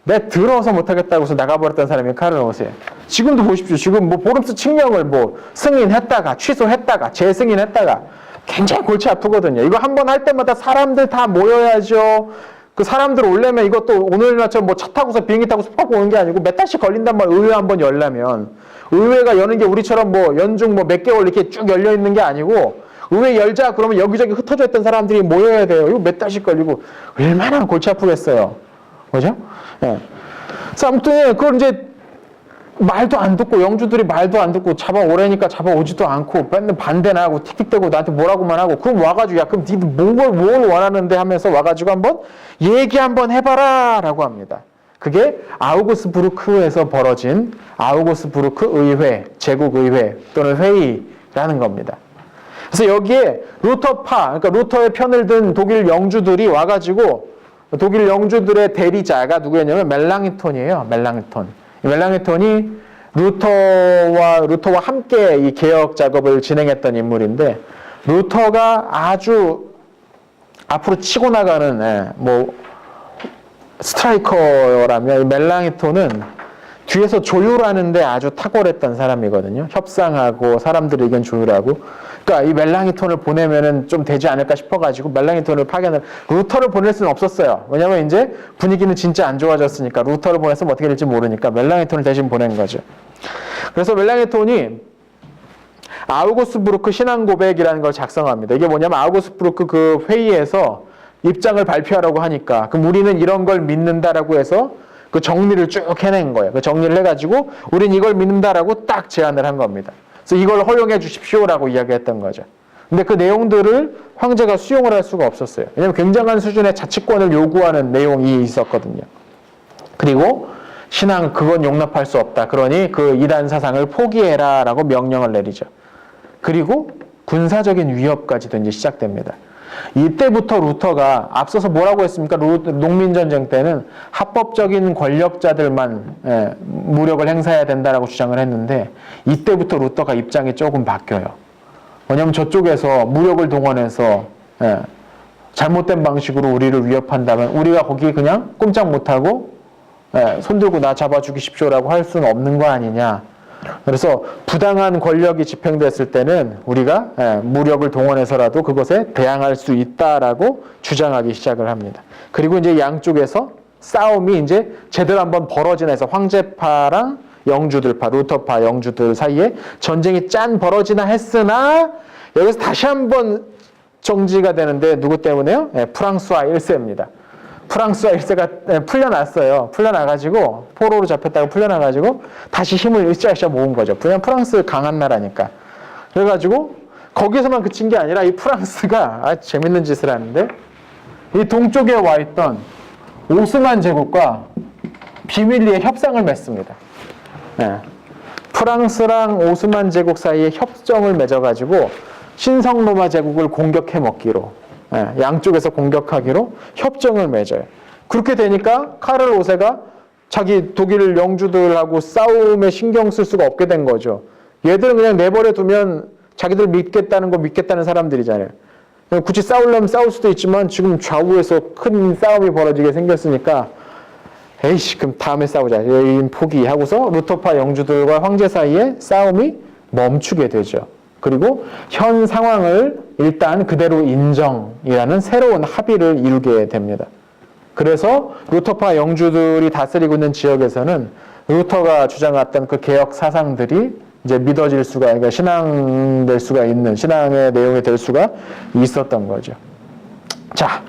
내 들어서 못하겠다고 해서 나가버렸던 사람이 카를 5세. 지금도 보십시오. 지금 뭐 보름스 칙령을 뭐 승인했다가 취소했다가 재승인했다가 굉장히 골치 아프거든요. 이거 한번 할 때마다 사람들 다 모여야죠. 그 사람들 오려면 이것도 오늘날처럼 뭐 차 타고서 비행기 타고서 팍 오는 게 아니고 몇 달씩 걸린단 말이에요. 의회 한번 열려면. 의회가 여는 게 우리처럼 뭐 연중 뭐 몇 개월 이렇게 쭉 열려 있는 게 아니고 의회 열자 그러면 여기저기 흩어져 있던 사람들이 모여야 돼요. 이거 몇 달씩 걸리고 얼마나 골치 아프겠어요. 그죠? 예. 그래서 아무튼 그걸 이제 말도 안 듣고 영주들이 말도 안 듣고 잡아오래니까 잡아오지도 않고 맨날 반대나 하고 틱틱대고 나한테 뭐라고만 하고 그럼 와가지고 야 그럼 니들 뭘 원하는데 하면서 와가지고 한번 얘기 한번 해봐라 라고 합니다. 그게 아우구스부르크에서 벌어진 아우구스부르크 의회, 제국의회 또는 회의라는 겁니다. 그래서 여기에 루터파, 그러니까 루터의 편을 든 독일 영주들이 와가지고 독일 영주들의 대리자가 누구였냐면 멜랑이톤이에요. 멜랑이톤이 루터와 함께 이 개혁 작업을 진행했던 인물인데 루터가 아주 앞으로 치고 나가는 뭐 스트라이커라면 이 멜랑이톤은 뒤에서 조율하는데 아주 탁월했던 사람이거든요. 협상하고 사람들의 의견 조율하고. 그러니까 이 멜랑이톤을 보내면은 좀 되지 않을까 싶어가지고 멜랑이톤을 루터를 보낼 수는 없었어요. 왜냐면 이제 분위기는 진짜 안 좋아졌으니까 루터를 보내서 어떻게 될지 모르니까 멜랑이톤을 대신 보낸 거죠. 그래서 멜랑이톤이 아우구스부르크 신앙고백이라는 걸 작성합니다. 이게 뭐냐면 아우구스부르크 그 회의에서 입장을 발표하라고 하니까 그럼 우리는 이런 걸 믿는다라고 해서 그 정리를 쭉 해낸 거예요. 그 정리를 해가지고 우린 이걸 믿는다라고 딱 제안을 한 겁니다. 그래서 이걸 허용해 주십시오라고 이야기했던 거죠. 근데 그 내용들을 황제가 수용을 할 수가 없었어요. 왜냐하면 굉장한 수준의 자치권을 요구하는 내용이 있었거든요. 그리고 신앙 그건 용납할 수 없다. 그러니 그 이단 사상을 포기해라라고 명령을 내리죠. 그리고 군사적인 위협까지도 이제 시작됩니다. 이때부터 루터가 앞서서 뭐라고 했습니까? 농민전쟁 때는 합법적인 권력자들만 무력을 행사해야 된다라고 주장을 했는데 이때부터 루터가 입장이 조금 바뀌어요. 왜냐하면 저쪽에서 무력을 동원해서 잘못된 방식으로 우리를 위협한다면 우리가 거기 그냥 꼼짝 못하고 손 들고 나 잡아 죽이십시오라고 할 수는 없는 거 아니냐. 그래서 부당한 권력이 집행됐을 때는 우리가 무력을 동원해서라도 그것에 대항할 수 있다라고 주장하기 시작을 합니다. 그리고 이제 양쪽에서 싸움이 이제 제대로 한번 벌어지나 해서 황제파랑 영주들파, 루터파, 영주들 사이에 전쟁이 짠 벌어지나 했으나 여기서 다시 한번 정지가 되는데 누구 때문에요? 프랑스와 1세입니다. 프랑스와 1세가 풀려났어요. 풀려나가지고 포로로 잡혔다가 풀려나가지고 다시 힘을 으쌰으쌰 모은 거죠. 그냥 프랑스 강한 나라니까. 그래가지고 거기서만 그친 게 아니라 이 프랑스가 재밌는 짓을 하는데 이 동쪽에 와 있던 오스만 제국과 비밀리에 협상을 맺습니다. 프랑스랑 오스만 제국 사이에 협정을 맺어가지고 신성 로마 제국을 공격해 먹기로 양쪽에서 공격하기로 협정을 맺어요. 그렇게 되니까 카를 5세가 자기 독일 영주들하고 싸움에 신경 쓸 수가 없게 된 거죠. 얘들은 그냥 내버려 두면 자기들 믿겠다는 거 믿겠다는 사람들이잖아요. 굳이 싸우려면 싸울 수도 있지만 지금 좌우에서 큰 싸움이 벌어지게 생겼으니까 에이씨 그럼 다음에 싸우자. 포기하고서 루터파 영주들과 황제 사이에 싸움이 멈추게 되죠. 그리고 현 상황을 일단 그대로 인정이라는 새로운 합의를 이루게 됩니다. 그래서 루터파 영주들이 다스리고 있는 지역에서는 루터가 주장했던 그 개혁 사상들이 이제 믿어질 수가, 그러니까 신앙될 수가 있는, 신앙의 내용이 될 수가 있었던 거죠. 자,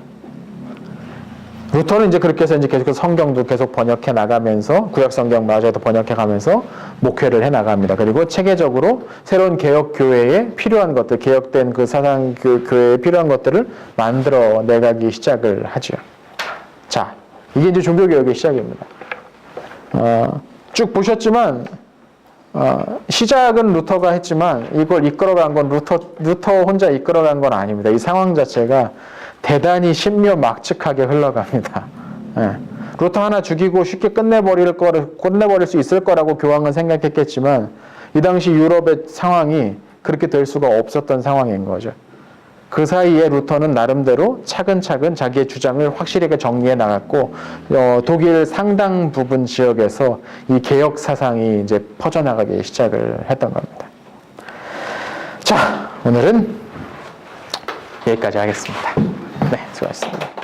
루터는 이제 그렇게 해서 이제 계속해서 성경도 계속 번역해 나가면서 구약 성경마저도 번역해 가면서 목회를 해 나갑니다. 그리고 체계적으로 새로운 개혁 교회에 필요한 것들, 개혁된 그 사상 그 교회에 필요한 것들을 만들어 내가기 시작을 하죠. 자, 이게 이제 종교 개혁의 시작입니다. 쭉 보셨지만 시작은 루터가 했지만 이걸 이끌어간 건 루터 혼자 이끌어간 건 아닙니다. 이 상황 자체가 대단히 신묘막측하게 흘러갑니다. 루터 하나 죽이고 쉽게 끝내버릴 수 있을 거라고 교황은 생각했겠지만 이 당시 유럽의 상황이 그렇게 될 수가 없었던 상황인 거죠. 그 사이에 루터는 나름대로 차근차근 자기의 주장을 확실하게 정리해 나갔고 독일 상당 부분 지역에서 이 개혁 사상이 이제 퍼져나가기 시작을 했던 겁니다. 자, 오늘은 여기까지 하겠습니다. 네, 수고하셨습니다.